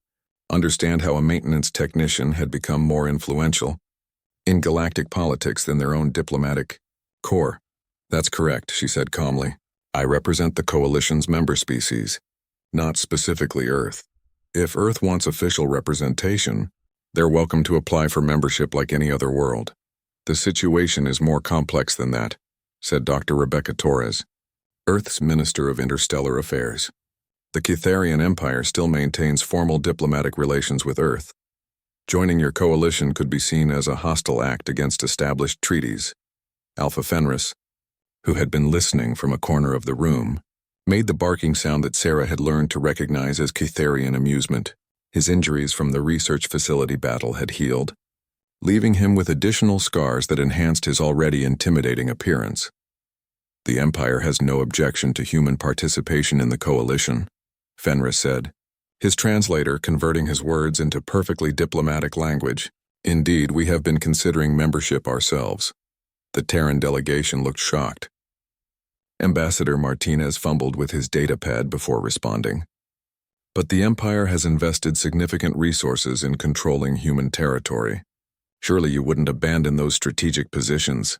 understand how a maintenance technician had become more influential in galactic politics than their own diplomatic corps. That's correct, she said calmly. I represent the coalition's member species, not specifically Earth. If Earth wants official representation, they're welcome to apply for membership like any other world. The situation is more complex than that, said Dr. Rebecca Torres, Earth's Minister of Interstellar Affairs. The Catharian Empire still maintains formal diplomatic relations with Earth. Joining your coalition could be seen as a hostile act against established treaties. Alpha Fenris, who had been listening from a corner of the room, made the barking sound that Sarah had learned to recognize as Catharian amusement. His injuries from the research facility battle had healed, leaving him with additional scars that enhanced his already intimidating appearance. The Empire has no objection to human participation in the coalition, Fenris said, his translator converting his words into perfectly diplomatic language. Indeed, we have been considering membership ourselves. The Terran delegation looked shocked. Ambassador Martinez fumbled with his datapad before responding. But the Empire has invested significant resources in controlling human territory. Surely you wouldn't abandon those strategic positions.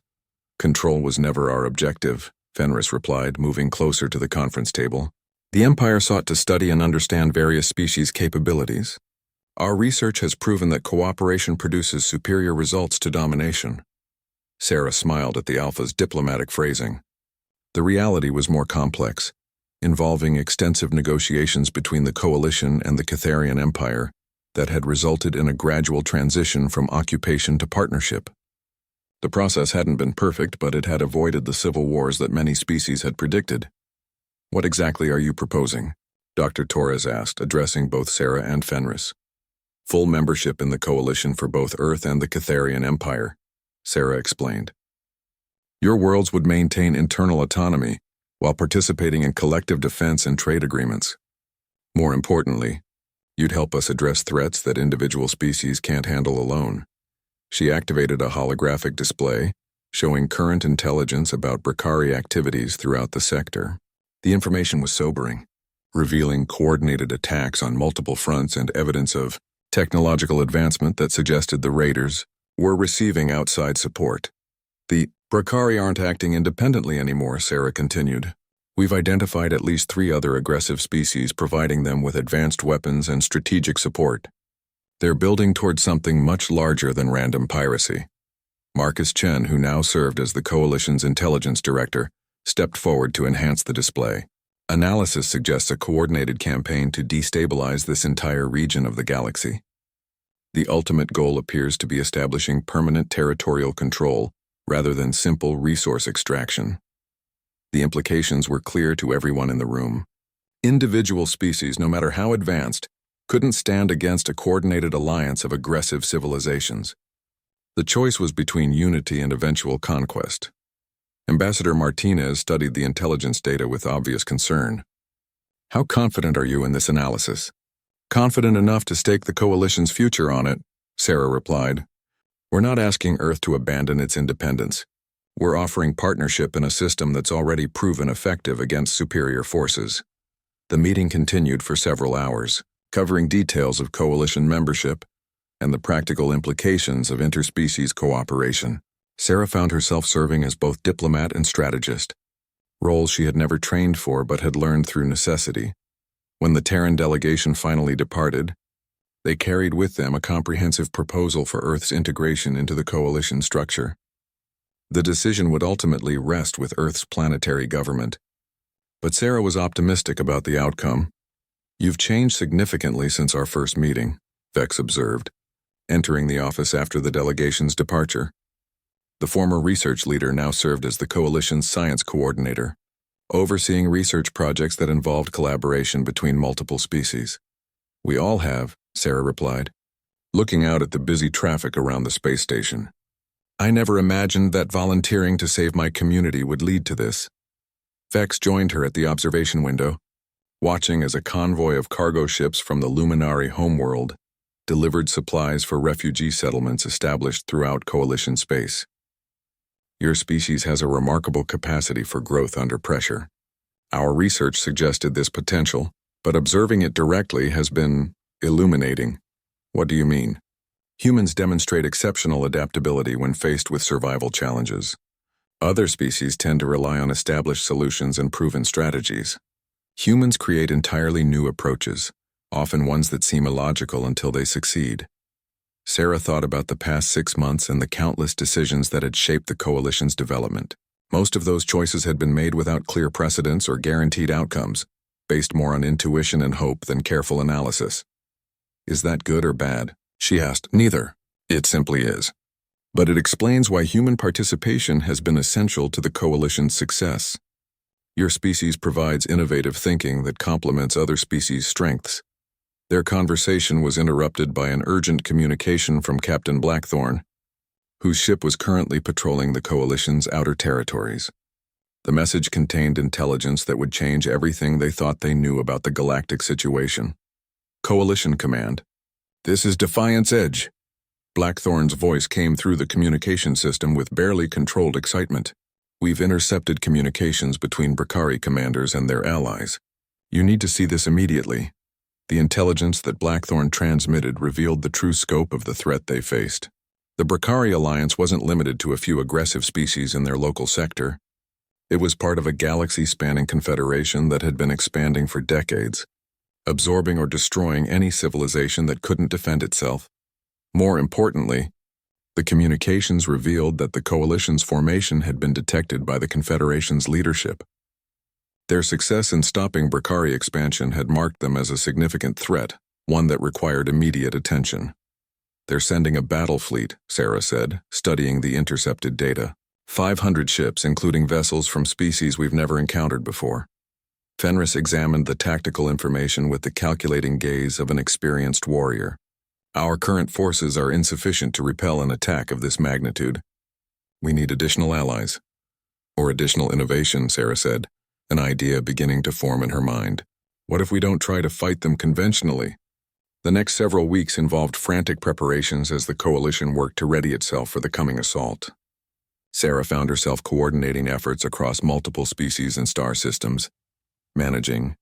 Control was never our objective, Fenris replied, moving closer to the conference table. The Empire sought to study and understand various species' capabilities. Our research has proven that cooperation produces superior results to domination. Sarah smiled at the Alpha's diplomatic phrasing. The reality was more complex, involving extensive negotiations between the coalition and the Catharian Empire that had resulted in a gradual transition from occupation to partnership. The process hadn't been perfect, but it had avoided the civil wars that many species had predicted. What exactly are you proposing? Dr. Torres asked, addressing both Sarah and Fenris. Full membership in the coalition for both Earth and the Catharian Empire, Sarah explained. Your worlds would maintain internal autonomy while participating in collective defense and trade agreements. More importantly, you'd help us address threats that individual species can't handle alone. She activated a holographic display showing current intelligence about Brakari activities throughout the sector. The information was sobering, revealing coordinated attacks on multiple fronts and evidence of technological advancement that suggested the raiders were receiving outside support. The Brakari aren't acting independently anymore, Sarah continued. We've identified at least 3 other aggressive species, providing them with advanced weapons and strategic support. They're building towards something much larger than random piracy. Marcus Chen, who now served as the Coalition's intelligence director, stepped forward to enhance the display. Analysis suggests a coordinated campaign to destabilize this entire region of the galaxy. The ultimate goal appears to be establishing permanent territorial control rather than simple resource extraction. The implications were clear to everyone in the room. Individual species, no matter how advanced, couldn't stand against a coordinated alliance of aggressive civilizations. The choice was between unity and eventual conquest. Ambassador Martinez studied the intelligence data with obvious concern. How confident are you in this analysis? Confident enough to stake the Coalition's future on it, Sarah replied. We're not asking Earth to abandon its independence. We're offering partnership in a system that's already proven effective against superior forces. The meeting continued for several hours, covering details of Coalition membership and the practical implications of interspecies cooperation. Sarah found herself serving as both diplomat and strategist, roles she had never trained for but had learned through necessity. When the Terran delegation finally departed, they carried with them a comprehensive proposal for Earth's integration into the Coalition structure. The decision would ultimately rest with Earth's planetary government. But Sarah was optimistic about the outcome. You've changed significantly since our first meeting, Vex observed, entering the office after the delegation's departure. The former research leader now served as the Coalition's science coordinator, overseeing research projects that involved collaboration between multiple species. We all have, Sarah replied, looking out at the busy traffic around the space station. I never imagined that volunteering to save my community would lead to this. Vex joined her at the observation window, watching as a convoy of cargo ships from the Luminari homeworld delivered supplies for refugee settlements established throughout Coalition space. Your species has a remarkable capacity for growth under pressure. Our research suggested this potential, but observing it directly has been illuminating. What do you mean? Humans demonstrate exceptional adaptability when faced with survival challenges. Other species tend to rely on established solutions and proven strategies. Humans create entirely new approaches, often ones that seem illogical until they succeed. Sarah thought about the past 6 months and the countless decisions that had shaped the Coalition's development. Most of those choices had been made without clear precedents or guaranteed outcomes, based more on intuition and hope than careful analysis. Is that good or bad? She asked. Neither. It simply is. But it explains why human participation has been essential to the Coalition's success. Your species provides innovative thinking that complements other species' strengths. Their conversation was interrupted by an urgent communication from Captain Blackthorne, whose ship was currently patrolling the Coalition's outer territories. The message contained intelligence that would change everything they thought they knew about the galactic situation. Coalition Command. This is Defiance Edge. Blackthorne's voice came through the communication system with barely controlled excitement. We've intercepted communications between Brakari commanders and their allies. You need to see this immediately. The intelligence that Blackthorne transmitted revealed the true scope of the threat they faced. The Brakari alliance wasn't limited to a few aggressive species in their local sector. It was part of a galaxy-spanning confederation that had been expanding for decades, absorbing or destroying any civilization that couldn't defend itself. More importantly, the communications revealed that the Coalition's formation had been detected by the Confederation's leadership. Their success in stopping Brakari expansion had marked them as a significant threat, one that required immediate attention. They're sending a battle fleet, Sarah said, studying the intercepted data. 500 ships, including vessels from species we've never encountered before. Fenris examined the tactical information with the calculating gaze of an experienced warrior. Our current forces are insufficient to repel an attack of this magnitude. We need additional allies. Or additional innovation, Sarah said, an idea beginning to form in her mind. What if we don't try to fight them conventionally? The next several weeks involved frantic preparations as the coalition worked to ready itself for the coming assault. Sarah found herself coordinating efforts across multiple species and star systems, managing,